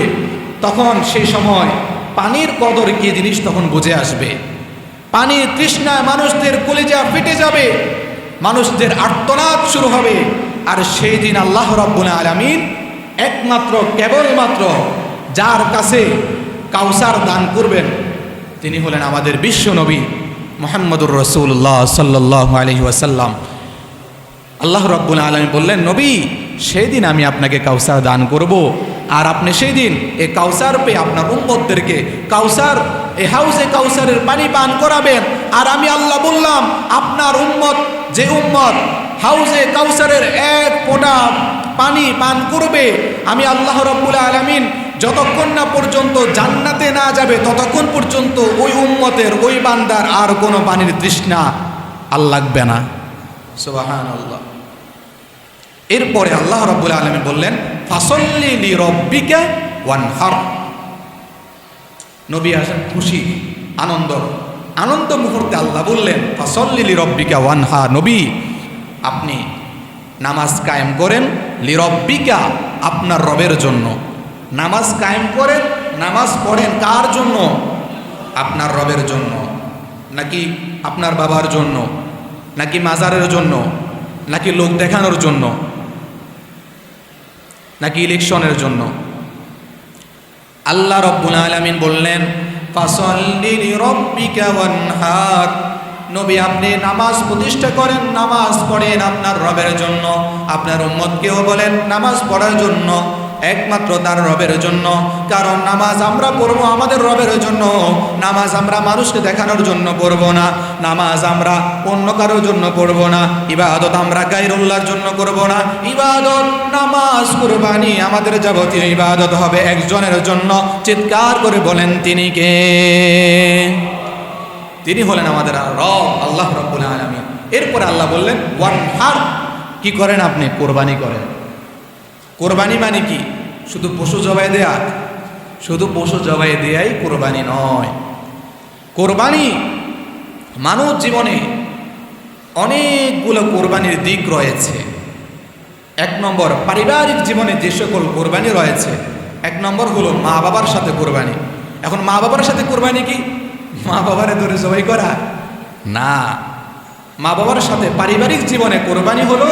তখন সেই সময় পানির কদর কি জিনিস তখন বুঝে আসবে। পানির তৃষ্ণায় মানুষদের কলিজা ফেটে যাবে, মানুষদের আর্তনাদ শুরু হবে। আর সেই দিন আল্লাহ রাব্বুল আলামিন একমাত্র কেবলমাত্র যার কাছে কাউসার দান করবেন তিনি হলেন আমাদের বিশ্ব নবী মুহাম্মদুর রাসূলুল্লাহ সাল্লাল্লাহু আলাইহি ওয়াসাল্লাম। আল্লাহ রাব্বুল আলামিন বললেন, নবী সেই দিন আমি আপনাকে কাউসার দান করব, আর আপনি সেই দিন এই কাউসার পেয়ে আপনার উম্মতদেরকে কাউসার এই হাউজে কাউসারের পানি পান করাবেন। আর আমি আল্লাহ বললাম, আপনার উম্মত যে উম্মত হাউজে কাউসারের এক ফোঁটা পানি পান করবে, আমি আল্লাহ রাব্বুল আলামিন যতক্ষণ না পর্যন্ত জান্নাতে না যাবে ততক্ষণ পর্যন্ত ওই উম্মতের ওই বান্দার আর কোনো পানির তৃষ্ণা আর লাগবে না। সুবহানাল্লাহ। এরপরে আল্লাহ রাব্বুল আলামিন বললেন, ফাসল্লি লিরাব্বিকা ওয়ানহার। নবী আসেন খুশি, আনন্দ মুহূর্তে আল্লাহ বললেন, ফাসল্লি লিরাব্বিকা ওয়ানহার, নবী আপনি নামাজ কায়েম করেন, লিরাব্বিকা আপনার রবের জন্য। নামাজ কায়েম করেন, নামাজ পড়েন কার জন্য? আপনার রবের জন্য। নাকি আপনার বাবার জন্য, নাকি মাজারের জন্য, নাকি লোক দেখানোর জন্য, নাকি ইলেকশনের জন্য? আল্লাহ রাব্বুল আলামিন বললেন, ফাসল্লি লিরাব্বিকা ওয়ানহার, নবী আপনি নামাজ প্রতিষ্ঠা করেন, নামাজ পড়েন আপনার রবের জন্য। আপনার উম্মতকেও বলেন নামাজ পড়ার জন্য, একমাত্র তার রবের জন্য। কারণ নামাজ আমরা পড়বো আমাদের রবের জন্য, নামাজ আমরা মানুষকে দেখানোর জন্য পড়বো না, নামাজ আমরা অন্য কারোর জন্য পড়বো না, ইবাদত আমরা গায়রুল্লাহর জন্য করবো না। ইবাদত নামাজ কুরবানি আমাদের যাবতীয় ইবাদত হবে একজনের জন্য। চিৎকার করে বলেন তিনি কে? তিনি হলেন আমাদের রব আল্লাহ রাব্বুল আলামিন। এরপরে আল্লাহ বললেন ওয়ানহার, কি করেন আপনি? কোরবানি করেন। কোরবানি মানে কি? শুধু পশু জবাই দেয়া? শুধু পশু জবাই দেয়াই কোরবানি নয়। কোরবানি মানব জীবনে অনেকগুলো কোরবানির দিক রয়েছে। এক নম্বর, পারিবারিক জীবনে যে সকল কোরবানি রয়েছে, এক নম্বর হলো মা বাবার সাথে কোরবানি। এখন মা বাবার সাথে কোরবানি কি মা বাবারে ধরে জবাই করা? না, মা বাবার সাথে পারিবারিক জীবনে কোরবানি হলো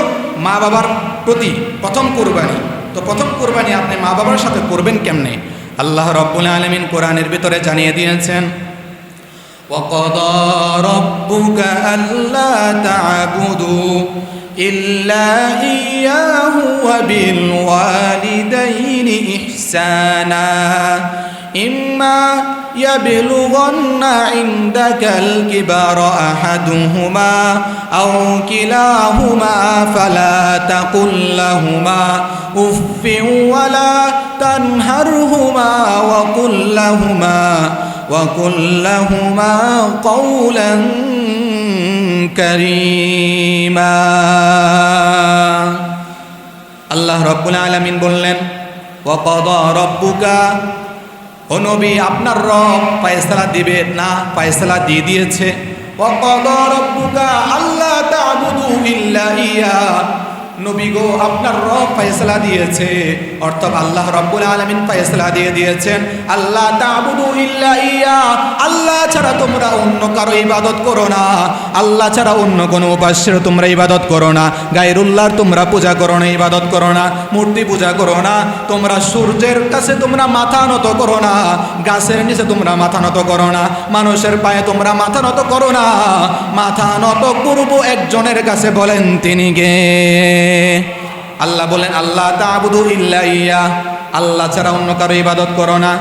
মা বাবার প্রতি প্রথম কোরবানি। তো প্রথম কোরবানি আপনি মা বাবার সাথে করবেন কেমনে? আল্লাহ রাব্বুল আলামিন কোরআনের ভিতরে জানিয়ে দিয়েছেন, ওয়াকাদা রাব্বুকা আল্লা তা'বুদু ইল্লা ইয়াহু ওয়া বিল ওয়ালিদাইনি ইহসানা ইম্মা يبلغن عندك الكبر أحدهما أو كلاهما فلا تقل لهما أف ولا تنهرهما وقل لهما قولا كريما। আল্লাহ রাব্বুল আলামিন বললেন, ওয়াকাদা রাব্বুকা, ও নবী আপনার রব ফয়সালা দিবে না, ফয়সালা দিয়ে দিয়েছে। ওয়াকাদা রাব্বুকা আল্লা তা'বুদু ইল্লা ইয়া, নবী গো আপনার রব ফয়সালা দিয়েছে, অর্থাৎ আল্লাহ রাব্বুল আলামিন ফয়সালা দিয়ে দিয়েছেন আল্লাহ তা'বুদু ইল্লা ইয়া, আল্লাহ ছাড়া তোমরা অন্য কারো ইবাদত করো না, আল্লাহ ছাড়া অন্য কোনো উপাস্যের তোমরা ইবাদত করো না, গায়রুল্লাহর তোমরা পূজা করো না, ইবাদত করো না, মূর্তি পূজা করো না, তোমরা সূর্যের কাছে তোমরা মাথা নত করো না, গাছের নিচে তোমরা মাথা নত করো না, মানুষের পায়ে তোমরা মাথা নত করো না, মাথা নত করবো একজনের কাছে, বলেন তিনি কে? আল্লাহ বলেন আল্লাহ তা'বুদু ইল্লা ইয়া, আল্লাহ ছাড়া অন্য কারো ইবাদত করো না।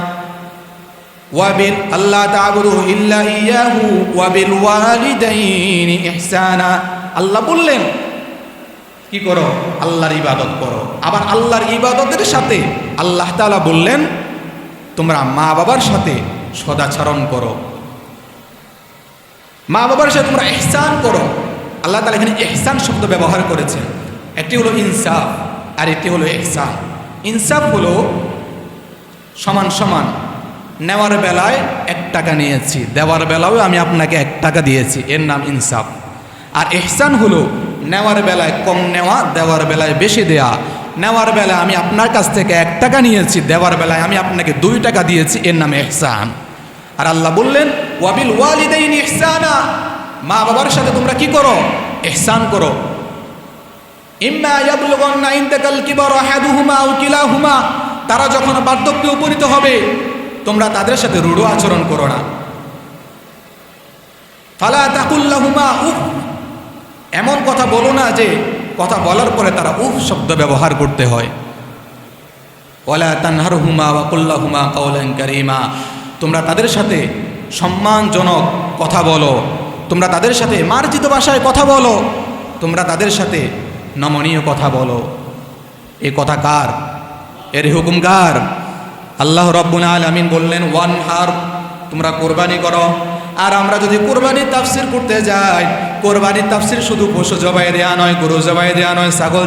ওয়াবিল আল্লাহ তা'বুদু ইল্লা ইয়াহু ওয়া বিল ওয়ালিদাইনি ইহসানা, আল্লাহ বললেন কি করো? আল্লাহর ইবাদত করো। আবার আল্লাহর ইবাদতের সাথে আল্লাহ তাআলা বললেন তোমরা মা বাবার সাথে সদাচরণ করো, মা বাবার সাথে তোমরা ইহসান করো। আল্লাহ তাআলা এখানে ইহসান শব্দ ব্যবহার করেছেন। একটি হলো ইনসাফ আর একটি হলো ইহসান। ইনসাফ হলো সমান সমান, নেওয়ার বেলায় 1 টাকা নিয়েছি, দেওয়ার বেলাও আমি আপনাকে 1 টাকা দিয়েছি, এর নাম ইনসাফ। আর ইহসান হলো নেওয়ার বেলায় কম নেওয়া, দেওয়ার বেলায় বেশি দেয়া। নেওয়ার বেলায় আমি আপনার কাছ থেকে 1 টাকা নিয়েছি, দেওয়ার বেলায় আমি আপনাকে 2 টাকা দিয়েছি, এর নাম ইহসান। আর আল্লাহ বললেন ওয়াবিল ওয়ালিদাইনি ইহসানা, মা বাবার সাথে তোমরা কি করো? ইহসান করো। ইম্মা ইয়াবলুগান্না ইনদাকাল কিবারা আহাদুহুমা আও কিলাহুমা, তারা যখন বার্ধক্যে উপনীত হবে তোমরা তাদের সাথে রূঢ় আচরণ করো না। ফালা তাকুল লাহুমা উফ, এমন কথা বলো না যে কথা বলার পরে তারা উফ শব্দ ব্যবহার করতে হয়। ওয়ালা তানহারহুমা ওয়া কুল লাহুমা কাওলান কারীমা, তোমরা তাদের সাথে সম্মানজনক কথা বলো, তোমরা তাদের সাথে মার্জিত ভাষায় কথা বলো, তোমরা তাদের সাথে নমনীয় কথা বলো। এই কথা কার? এর হুকুম কার? আল্লাহ রাব্বুল আলামিন বললেন ওয়ানহার, তোমরা কোরবানি করো। আর আমরা যদি কোরবানির তাফসির করতে যাই, কোরবানির তাফসির শুধু পশু জবাই দেয়া নয়, গরু জবাই দেয়া নয়, ছাগল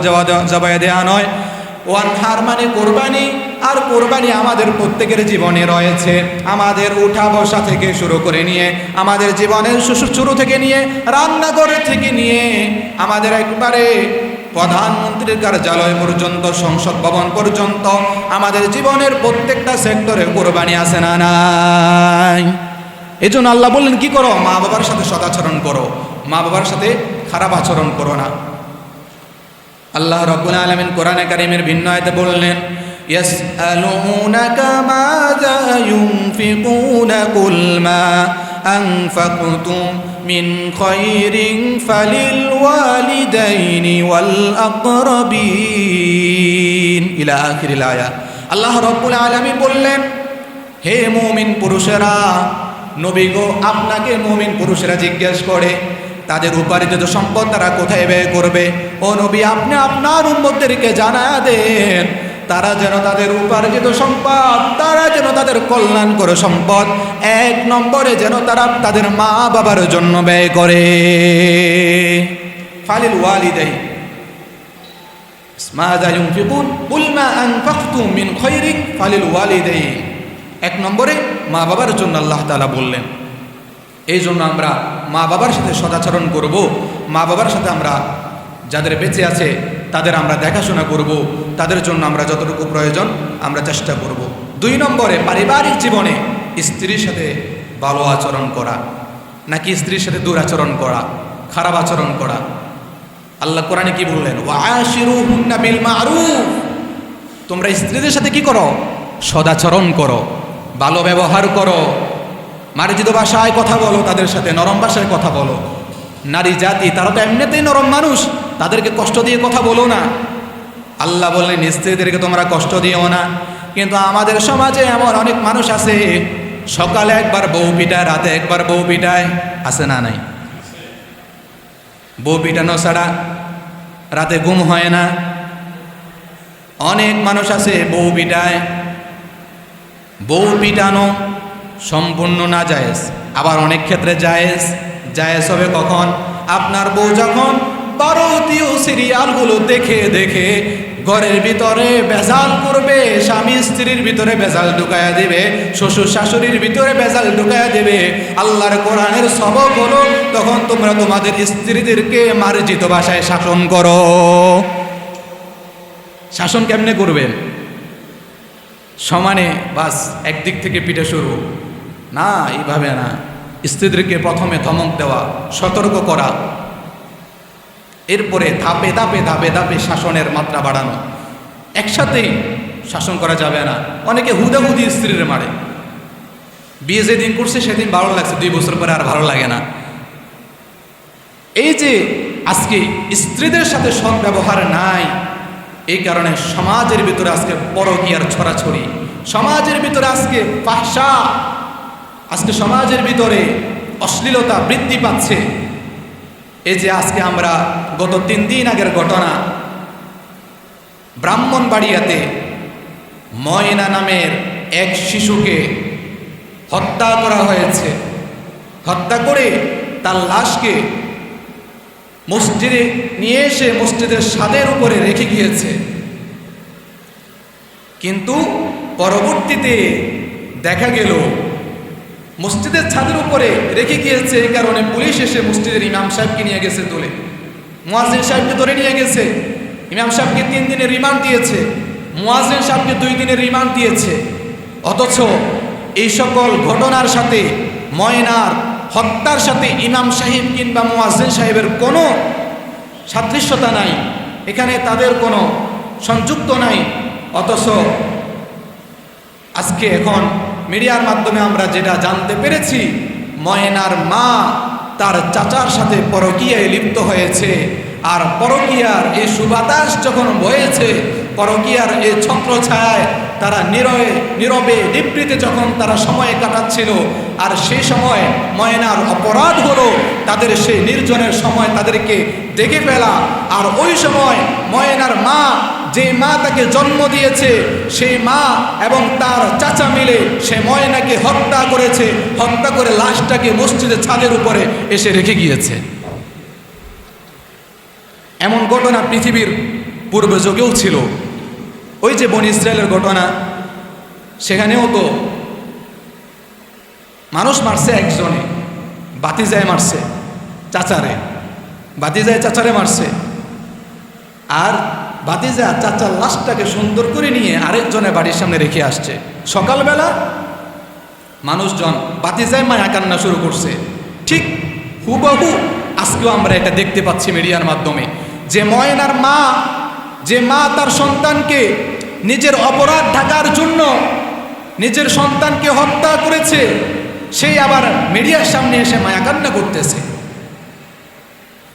জবাই দেয়া নয়। ওয়ানহার মানে কোরবানি। আর কোরবানি আমাদের প্রত্যেকের জীবনে রয়েছে। আমাদের উঠা বসা থেকে শুরু করে নিয়ে, আমাদের জীবনের শুরু থেকে নিয়ে, রান্নাঘর থেকে নিয়ে, আমাদের একবারে প্রধানমন্ত্রীর কার্যালয় পর্যন্ত, সংসদ ভবন পর্যন্ত, আমাদের জীবনের প্রত্যেকটা সেক্টরে কোরবানি আছে না নাই? এই জন্য আল্লাহ বললেন কি করো? মা বাবার সাথে সদাচরণ করো, মা বাবার সাথে খারাপ আচরণ করো না। আল্লাহ রাব্বুল আলামিন কোরআনে কারীমের ভিন্ন আয়াতে বললেন ইয়াসআলুনাকা মাযা ইউনফিকুনা কুল মা আনফাকতুম মিন খায়রিন ফালিল ওয়ালিদাইনি ওয়াল আকরাবিন ইলা আখিরিল আয়াত। আল্লাহ রাব্বুল আলামিন বললেন হে মুমিন পুরুষেরা, নবী গো, আপনাকে মুমিন পুরুষেরা জিজ্ঞেস করে তাদের উপার্জিত সম্পদ তারা কোথায় ব্যয় করবে। ও নবী, আপনি আপনার উম্মতদেরকে জানায়া দেন তারা যেন তাদের উপার্জিত সম্পদ, তারা যেন তাদের কল্যাণকর সম্পদ 1 নম্বরে যেন তারা তাদের মা বাবার জন্য ব্যয় করে। ফালিল ওয়ালিদাই মাযা ইউনফিকুন কুল মা আনফাকতুম মিন খায়রিন ফালিল ওয়ালিদাই। 1 নম্বরে মা বাবার জন্য আল্লাহ তাআলা বললেন। এই জন্য আমরা মা বাবার সাথে সদাচরণ করব, মা বাবার সাথে আমরা যাদের বেঁচে আছে তাদের আমরা দেখাশোনা করব, তাদের জন্য আমরা যতটুকু প্রয়োজন আমরা চেষ্টা করব। 2 নম্বরে পারিবারিক জীবনে স্ত্রীর সাথে ভালো আচরণ করা নাকি স্ত্রীর সাথে দুরাচরণ করা, খারাপ আচরণ করা। আল্লাহ কোরআনে কি বললেন? ওয়াশিরুহুন্না বিল মারুফ, তোমরা স্ত্রীদের সাথে কি করো? সদাচরণ করো, ভালো ব্যবহার করো, মার্জিত ভাষায় কথা বলো, তাদের সাথে নরম ভাষায় কথা বলো। নারী জাতি তারা তো এমনিতেই নরম মানুষ, তাদেরকে কষ্ট দিয়ে কথা বলো না। আল্লাহ বললেন স্ত্রীদেরকে তোমরা কষ্ট দিও না। কিন্তু আমাদের সমাজে এমন অনেক মানুষ আছে, সকালে একবার বউ পিটায়, রাতে একবার বউ পিটায়, আছে না নাই? বউ পিটানো ছাড়া রাতে ঘুম হয় না। অনেক মানুষ আছে বউ পিটায়। বউ পিটানো সম্পূর্ণ না জায়েজ, আবার অনেক ক্ষেত্রে জায়েজ। জায়েজ হবে কখন? আপনার বউ যখন ভারতীয় সিরিয়ালগুলো দেখে দেখে ঘরের ভিতরে ভেজাল করবে, স্বামী স্ত্রীর ভিতরে ভেজাল ঢুকায়া দেবে, শ্বশুর শাশুড়ির ভিতরে ভেজাল ঢুকায়া দেবে। আল্লাহর কোরআনের সবক হলো তখন তোমরা তোমাদের স্ত্রীদেরকে মার্জিত ভাষায় শাসন করো। শাসন কেমনে করবেন? সমানে বাস একদিক থেকে পিঠে শুরু না, এইভাবে না। স্ত্রীদেরকে প্রথমে ধমক দেওয়া, সতর্ক করা, এরপরে ধাপে ধাপে ধাপে ধাপে শাসনের মাত্রা বাড়ানো। একসাথেই শাসন করা যাবে না। অনেকে হুদাহুদি স্ত্রীর মারে। বিয়ে যেদিন করছে সেদিন ভালো লাগছে, 2 বছর পরে আর ভালো লাগে না। এই যে আজকে স্ত্রীদের সাথে সৎ ব্যবহার নাই, এই কারণে সমাজের ভিতরে আজকে পরকীয়ার ছড়াছড়ি, সমাজের ভিতরে আজকে ফাহশা, আজকে সমাজের ভিতরে অশ্লীলতা বৃদ্ধি পাচ্ছে। এই যে আজকে আমরা গত 3 দিন আগের ঘটনা, ব্রাহ্মণবাড়িয়াতে ময়না নামের এক শিশুকে হত্যা করা হয়েছে। হত্যা করে তার লাশকে মসজিদে নিয়ে এসে মসজিদের ছাদের উপরে রেখে গিয়েছে। কিন্তু পরবর্তীতে দেখা গেল মসজিদের ছাদের উপরে রেখে গিয়েছে, এই কারণে পুলিশ এসে মসজিদের ইমাম সাহেবকে নিয়ে গেছে, তুলে মুয়াজ্জিন সাহেবকে ধরে নিয়ে গেছে। ইমাম সাহেবকে 3 দিনের রিমান্ড দিয়েছে, মুয়াজ্জিন সাহেবকে 2 দিনের রিমান্ড দিয়েছে। অথচ এই সকল ঘটনার সাথে, ময়নার হত্যার সাথে ইমাম সাহেব কিংবা মুয়াজ্জিন সাহেবের কোনো সাদৃশ্যতা নাই, এখানে তাদের কোনো সংযুক্ত নাই। অথচ আজকে এখন মিডিয়ার মাধ্যমে আমরা যেটা জানতে পেরেছি, ময়নার মা তার চাচার সাথে পরকীয়ায় লিপ্ত হয়েছে। আর পরকীয়ার এই সুবাতাস যখন বয়েছে, পরকীয়ার এই ছত্রছায়ায় তারা নীরবে নিবৃতে যখন তারা সময় কাটাচ্ছিল, আর সেই সময় ময়নার অপরাধ হলো তাদের সেই নির্জনের সময় তাদেরকে দেখে ফেলা। আর ওই সময় ময়নার মা, যে মা তাকে জন্ম দিয়েছে, সেই মা এবং তার চাচা মিলে সে ময়নাকে হত্যা করেছে। হত্যা করে লাশটাকে মসজিদের ছাদের উপরে এসে রেখে গিয়েছে। এমন ঘটনা পৃথিবীর পূর্ব যুগেও ছিল। ওই যে বনি ইসরায়েলের ঘটনা, সেখানেও তো মানুষ মারছে একজনে, বাতিজায় মারছে চাচারে, বাতিজায় চাচারে মারছে। আর বাতিজা চাচার লাশটাকে সুন্দর করে নিয়ে আরেকজনের বাড়ির সামনে রেখে আসছে। সকালবেলা মানুষজন বাতিজায় মায়া কান্না শুরু করছে। ঠিক হুবহু আজকেও আমরা এটা দেখতে পাচ্ছি মিডিয়ার মাধ্যমে, যে ময়নার মা, যে মা তার সন্তানকে নিজের অপরাধ ঢাকার জন্য নিজের সন্তানকে হত্যা করেছে, সেই আবার মিডিয়ার সামনে এসে মায়া কান্না করতেছে।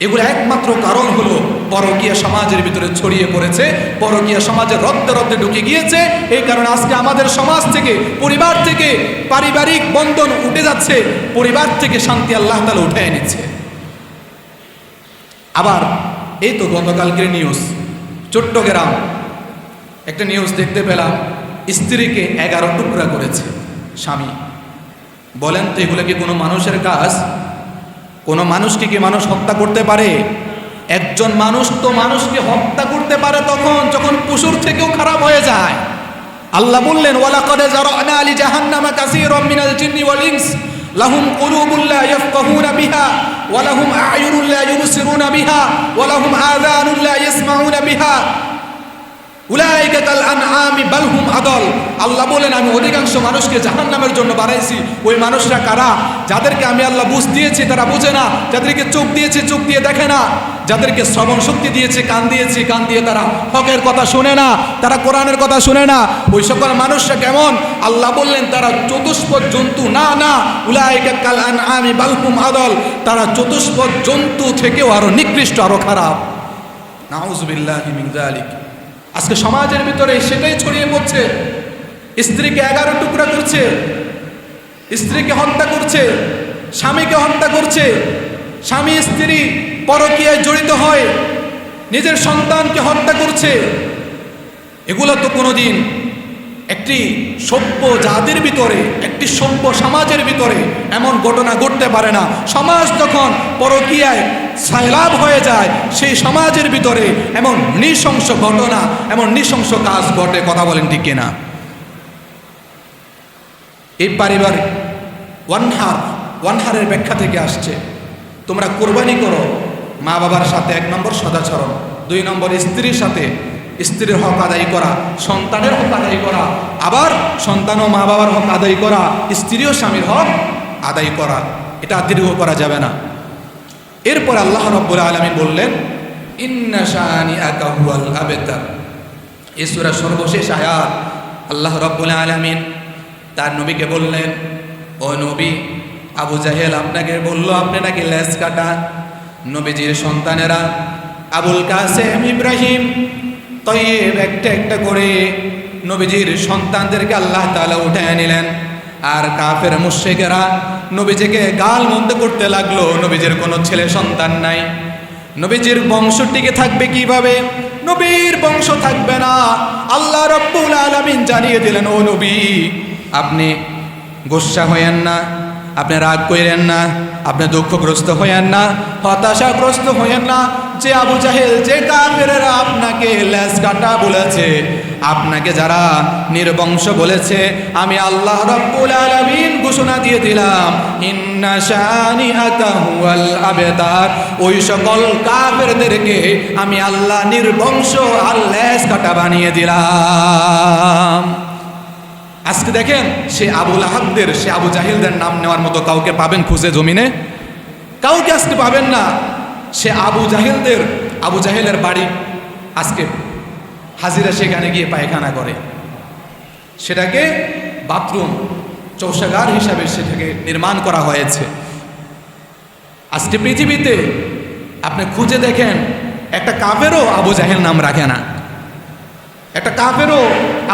এগুলো একমাত্র কারণ হলো পরকীয়া সমাজের ভিতরে ছড়িয়ে পড়েছে, পরকীয়া সমাজের রক্তে রক্তে ঢুকে গিয়েছে। এই কারণে আজকে আমাদের সমাজ থেকে, পরিবার থেকে পারিবারিক বন্ধন উঠে যাচ্ছে, পরিবার থেকে শান্তি আল্লাহ তাআলা উঠে এনেছে। আবার এই তো গতকালকের নিউজ, চট্টগ্রাম একটা নিউজ দেখতে পেলাম, স্ত্রীকে 11 টুকরা করেছে স্বামী। বলেন তো এগুলো কি কোনো মানুষের কাজ? কোনো মানুষকে কি মানুষ হত্যা করতে পারে? একজন মানুষ তো মানুষকে হত্যা করতে পারে তখন যখন পশুর থেকেও খারাপ হয়ে যায়। আল্লাহ বললেন, ওয়ালাকাদ যারানা লি জাহান্নামা কাসীরাম মিনাল জিন্নি ওয়াল ইনস লাহুম কুলুবুন লা ইয়াফকাহুনা বিহা ওয়া লাহুম আ'য়ুনুন লা ইউবসিরুনা বিহা ওয়া লাহুম আযানুন লা ইয়াসমাউনা বিহা উলাইকা কাল আনআমি বাল হুম আদল। আল্লাহ বলেন, আমি অধিকাংশ মানুষকে জাহান্নামের জন্য বানাইছি। ওই মানুষরা কারা? যাদেরকে আমি আল্লাহ বুঝ দিয়েছি তারা বোঝে না, যাদেরকে চোখ দিয়েছি চোখ দিয়ে দেখে না, যাদেরকে শ্রবণ শক্তি দিয়েছি কান দিয়েছি কান দিয়ে তারা হকের কথা শুনে না, তারা কোরআনের কথা শুনে না। ওই সকল মানুষরা কেমন? আল্লাহ বললেন, তারা চতুষ্পদ জন্তু না, না, উলাইকা কাল আনআমি বাল হুম আদল, তারা চতুষ্পদ জন্তু থেকেও আরো নিকৃষ্ট, আরো খারাপ। নাউযুবিল্লাহি মিন যালিক। আজকে সমাজের ভিতরে সেটাই ছড়িয়ে পড়ছে। স্ত্রীকে 11 টুকরা করছে, স্ত্রীকে হত্যা করছে, স্বামীকে হত্যা করছে, স্বামী স্ত্রী পরকীয়ায় জড়িত হয়, নিজের সন্তানকে হত্যা করছে। এগুলো তো কোনোদিন একটি সভ্য জাতির ভিতরে, একটি সভ্য সমাজের ভিতরে এমন ঘটনা ঘটতে পারে না। সমাজ যখন পরকীয়ায় সায়লাভ হয়ে যায়, সেই সমাজের ভিতরে এমন নৃশংস ঘটনা, এমন নৃশংস কাজ ঘটে। কথা বলেন ঠিক কিনা? এই পারিবারিক ওয়ানহারের ব্যাখ্যা থেকে আসছে। তোমরা কোরবানি করো মা বাবার সাথে, 1 নম্বর সদাচরণ, 2 নম্বর স্ত্রীর সাথে স্ত্রীর হক আদায় করা, সন্তানের হক আদায় করা, আবার সন্তান ও মা বাবার হক আদায় করা, স্ত্রী ও স্বামীর হক আদায় করা। এটা দীর্ঘ করা যাবে না। এরপর আল্লাহ রাব্বুল আলামিন বললেন, ইন্না শানিআকা হুয়াল আবতার। এই সূরার সর্বশেষ আয়াত আল্লাহ রাব্বুল আলামিন তার নবীকে বললেন, ও নবী, আবু জাহেল আপনাকে বলল আপনি নাকি লেজ কাটা। নবীজির সন্তানেরা আবুল কাসেম, ইব্রাহিম, তয়্যেব একটা একটা করে নবীজির সন্তানদেরকে আল্লাহ তাআলা উঠায় নিলেন। আর কাফের মুশরিকেরা নবীজিকে গাল মন্দ করতে লাগলো, নবীজির কোনো ছেলে সন্তান নাই, নবীজির বংশ টিকে থাকবে কিভাবে? নবীর বংশ থাকবে না। আল্লাহ রাব্বুল আলামিন জানিয়ে দিলেন, ও নবী, আপনি গোসা হইয়েন না, আপনি রাগ করেন না, আপনি দুঃখগ্রস্ত হইয়েন না, হতাশাগ্রস্ত হইয়েন না। যে আবু জাহেল, যে কাফেরেরা আপনাকে লেজ কাটা বলেছে, আপনাকে যারা নির্বংশ বলেছে, আমি আল্লাহ রাব্বুল আলামিন ঘোষণা দিয়ে দিলাম, ইন্না শানিআকা হুয়াল আবতার। ওই সকল কাফেরদেরকে আমি আল্লাহ নির্বংশ আর লেজ কাটা বানিয়ে দিলাম। আজকে দেখেন, সে আবুল আহাবদের, সে আবু জাহিলদের নাম নেওয়ার মতো কাউকে পাবেন খুঁজে জমিনে? কাউকে আজকে পাবেন না। সে আবু জাহেলের বাড়ি আজকে হাজিরা সেখানে গিয়ে পায়খানা করে, সেটাকে বাথরুম, চৌষাগার হিসাবে সেটাকে নির্মাণ করা হয়েছে। আজকে পৃথিবীতে আপনি খুঁজে দেখেন, একটা কাফেরও আবু জাহেল নাম রাখে না, একটা কাফেরও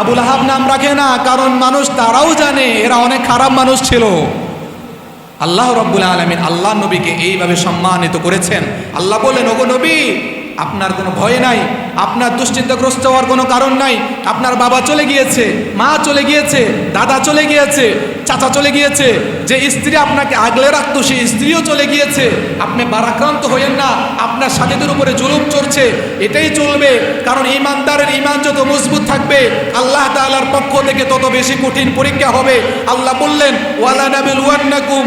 আবুল আহাব নাম রাখে না। কারণ মানুষ তারাও জানে এরা অনেক খারাপ মানুষ ছিল। আল্লাহ রাব্বুল আলামিন আল্লাহ নবীকে এইভাবে সম্মানিত করেছেন। আল্লাহ বলেন, ওগো নবী, আপনার কোনো ভয় নাই, আপনার দুশ্চিন্তাগ্রস্ত হওয়ার কোনো কারণ নাই। আপনার বাবা চলে গিয়েছে, মা চলে গিয়েছে, দাদা চলে গিয়েছে, চাচা চলে গিয়েছে, যে স্ত্রী আপনাকে আগলে রাখতো সেই স্ত্রীও চলে গিয়েছে। আপনি বারাক্রান্ত হইয়েন না, আপনার সাথীদের উপরে জুলুম চলছে, এটাই চলবে। কারণ ইমানদারের ইমান যত মজবুত থাকবে, আল্লাহ তাআলার পক্ষ থেকে তত বেশি কঠিন পরীক্ষা হবে। আল্লাহ বললেন, ওয়ালা নাবিলুয়ান্নাকুম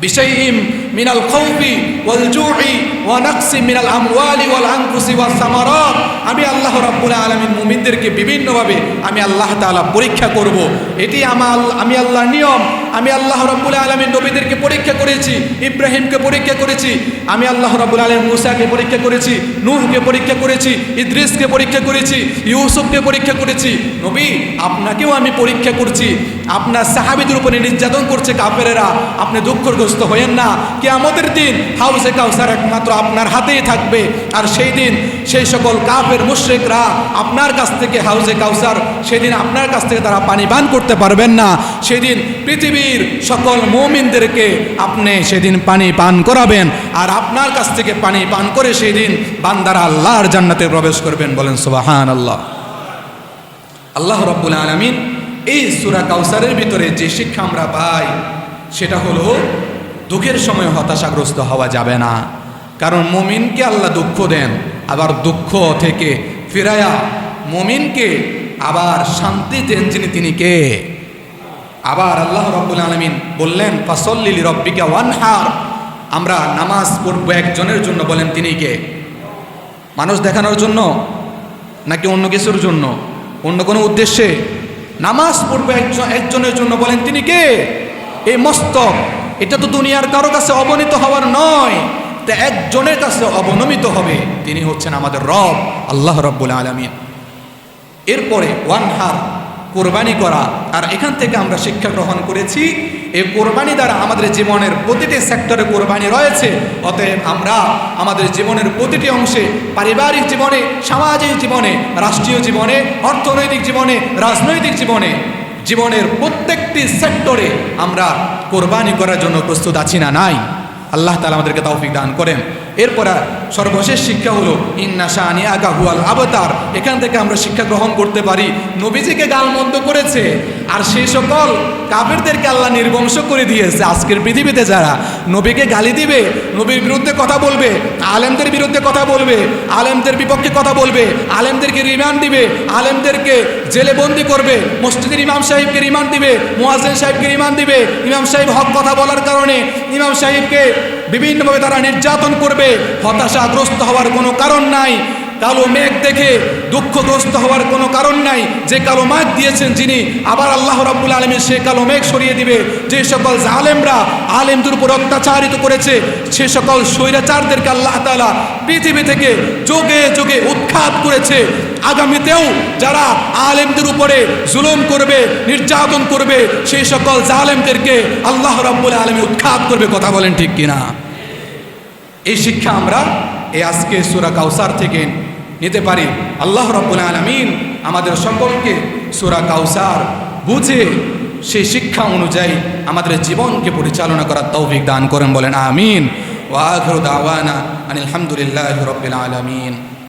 বিশাইইম মিনাল খাউফি ওয়াল জুই ওয়া নাকসি মিনাল আমওয়ালি ওয়াল আনফুসি ওয়াস সামারাত। আমি আল্লাহ রাব্বুল আলামিন মুমিনদেরকে বিভিন্নভাবে আমি আল্লাহ তাআলা পরীক্ষা করব। এটি আমি আল্লাহর নিয়ম। আমি আল্লাহ রাব্বুল আলামিন নবীদেরকে পরীক্ষা করেছি, ইব্রাহিমকে পরীক্ষা করেছি, আমি আল্লাহ রাব্বুল আলামিন মুসাকে পরীক্ষা করেছি, নূহকে পরীক্ষা করেছি, ইদ্রিসকে পরীক্ষা করেছি, ইউসুফকে পরীক্ষা করেছি। নবী, আপনাকেও আমি পরীক্ষা করছি। আপনার সাহাবীদের উপরে নির্যাতন করছে কাফেরেরা, আপনি দুঃখগ্রস্ত হয়েন না। কিয়ামতের দিন হাউজে কাউসার একমাত্র আপনার হাতেই থাকবে। আর সেই দিন সেই সকল কাফের মুশরিকরা আপনার কাছ থেকে হাউজে কাউসার, সেদিন আপনার কাছ থেকে তারা পানি পান করতে পারবেন না। সেদিন পৃথিবীর সকল মুমিনদেরকে আপনি সেদিন পানি পান করাবেন, আর আপনার কাছ থেকে পানি পান করে সেই দিন বান্দারা আল্লাহর জান্নাতে প্রবেশ করবেন। বলেন সুবহানাল্লাহ। আল্লাহ রাব্বুল আলামিন এই সূরা কাউসারের ভিতরে যে শিক্ষা আমরা পাই, সেটা হলো দুঃখের সময় হতাশাগ্রস্ত হওয়া যাবে না। কারণ মুমিনকে আল্লাহ দুঃখ দেন, আবার দুঃখ থেকে ফিরায়া মুমিনকে আবার শান্তি দেন যিনি, তিনি কে? আবার আল্লাহ রাব্বুল আলামিন বললেন, ফাসল্লি লিরাব্বিকা ওয়ানহার। আমরা নামাজ পড়বো একজনের জন্য, বলেন তিনি কে? মানুষ দেখানোর জন্য নাকি অন্য কিছুর জন্য, অন্য কোনো উদ্দেশ্যে? নামাজ পড়বো একজনের জন্য, বলেন তিনি কে? এই মস্তক, এটা তো দুনিয়ার কারো কাছে অবনীত হওয়ার নয়, তা একজনের কাছে অবনমিত হবে, তিনি হচ্ছেন আমাদের রব আল্লাহ রাব্বুল আলামিন। এরপরে ওয়ানহার, কোরবানি করা। আর এখান থেকে আমরা শিক্ষা গ্রহণ করেছি, এই কোরবানি দ্বারা আমাদের জীবনের প্রতিটি সেক্টরে কোরবানি রয়েছে। অতএব আমরা আমাদের জীবনের প্রতিটি অংশে, পারিবারিক জীবনে, সামাজিক জীবনে, রাষ্ট্রীয় জীবনে, অর্থনৈতিক জীবনে, রাজনৈতিক জীবনে, জীবনের প্রত্যেকটি সেক্টরে আমরা কোরবানি করার জন্য প্রস্তুত আছি না নাই? আল্লাহ তাআলা আমাদেরকে তৌফিক দান করেন। এরপর সর্বশেষ শিক্ষা হলো ইন্না শানিআকা হুয়াল আবতার। এখান থেকে আমরা শিক্ষা গ্রহণ করতে পারি, নবীজিকে গালমন্দ করেছে আর সেই সকল কাফেরদেরকে আল্লাহ নির্বংশ করে দিয়েছে। আজকের পৃথিবীতে যারা নবীকে গালি দিবে, নবীর বিরুদ্ধে কথা বলবে, আলেমদের বিরুদ্ধে কথা বলবে, আলেমদের বিপক্ষে কথা বলবে, আলেমদেরকে রিমান্ড দিবে, আলেমদেরকে জেলে বন্দি করবে, মসজিদের ইমাম সাহেবকে রিমান্ড দিবে, মুয়াজ্জিন সাহেবকে রিমান্ড দিবে, ইমাম সাহেব হক কথা বলার কারণে ইমাম সাহেবকে বিভিন্নভাবে তারা নির্যাতন করবে। হতাশাগ্রস্ত হওয়ার কোনো কারণ নাই, কালো মেঘ দেখে দুঃখগ্রস্ত হওয়ার কোনো কারণ নাই। যে কালো মেঘ দিয়েছেন যিনি, আবার আল্লাহ রাব্বুল আলামিন সে কালো মেঘ সরিয়ে দিবে। যে সকল জালেমরা আলেমদের উপর অত্যাচারিত করেছে, সে সকল স্বৈরাচারদেরকে আল্লাহ তাআলা পৃথিবী থেকে যুগে যুগে উৎখাত করেছে। আগামীতেও যারা আলেমদের উপরে জুলুম করবে, নির্যাতন করবে, সেই সকল জালেমদেরকে আল্লাহ রাব্বুল আলামিন উৎখাত করবে। কথা বলেন ঠিক কিনা? এই শিক্ষা আমরা এই আজকে সূরা কাউসার থেকে নিতে পারি। আল্লাহ রাব্বুল আলামিন আমাদের সকলকে সূরা কাউসার বুঝে সেই শিক্ষা অনুযায়ী আমাদের জীবনকে পরিচালনা করার তৌফিক দান করেন। বলেন আমিন। ওয়া আখিরু দাওয়ানা আনিল হামদুলিল্লাহি রাব্বিল আলামিন।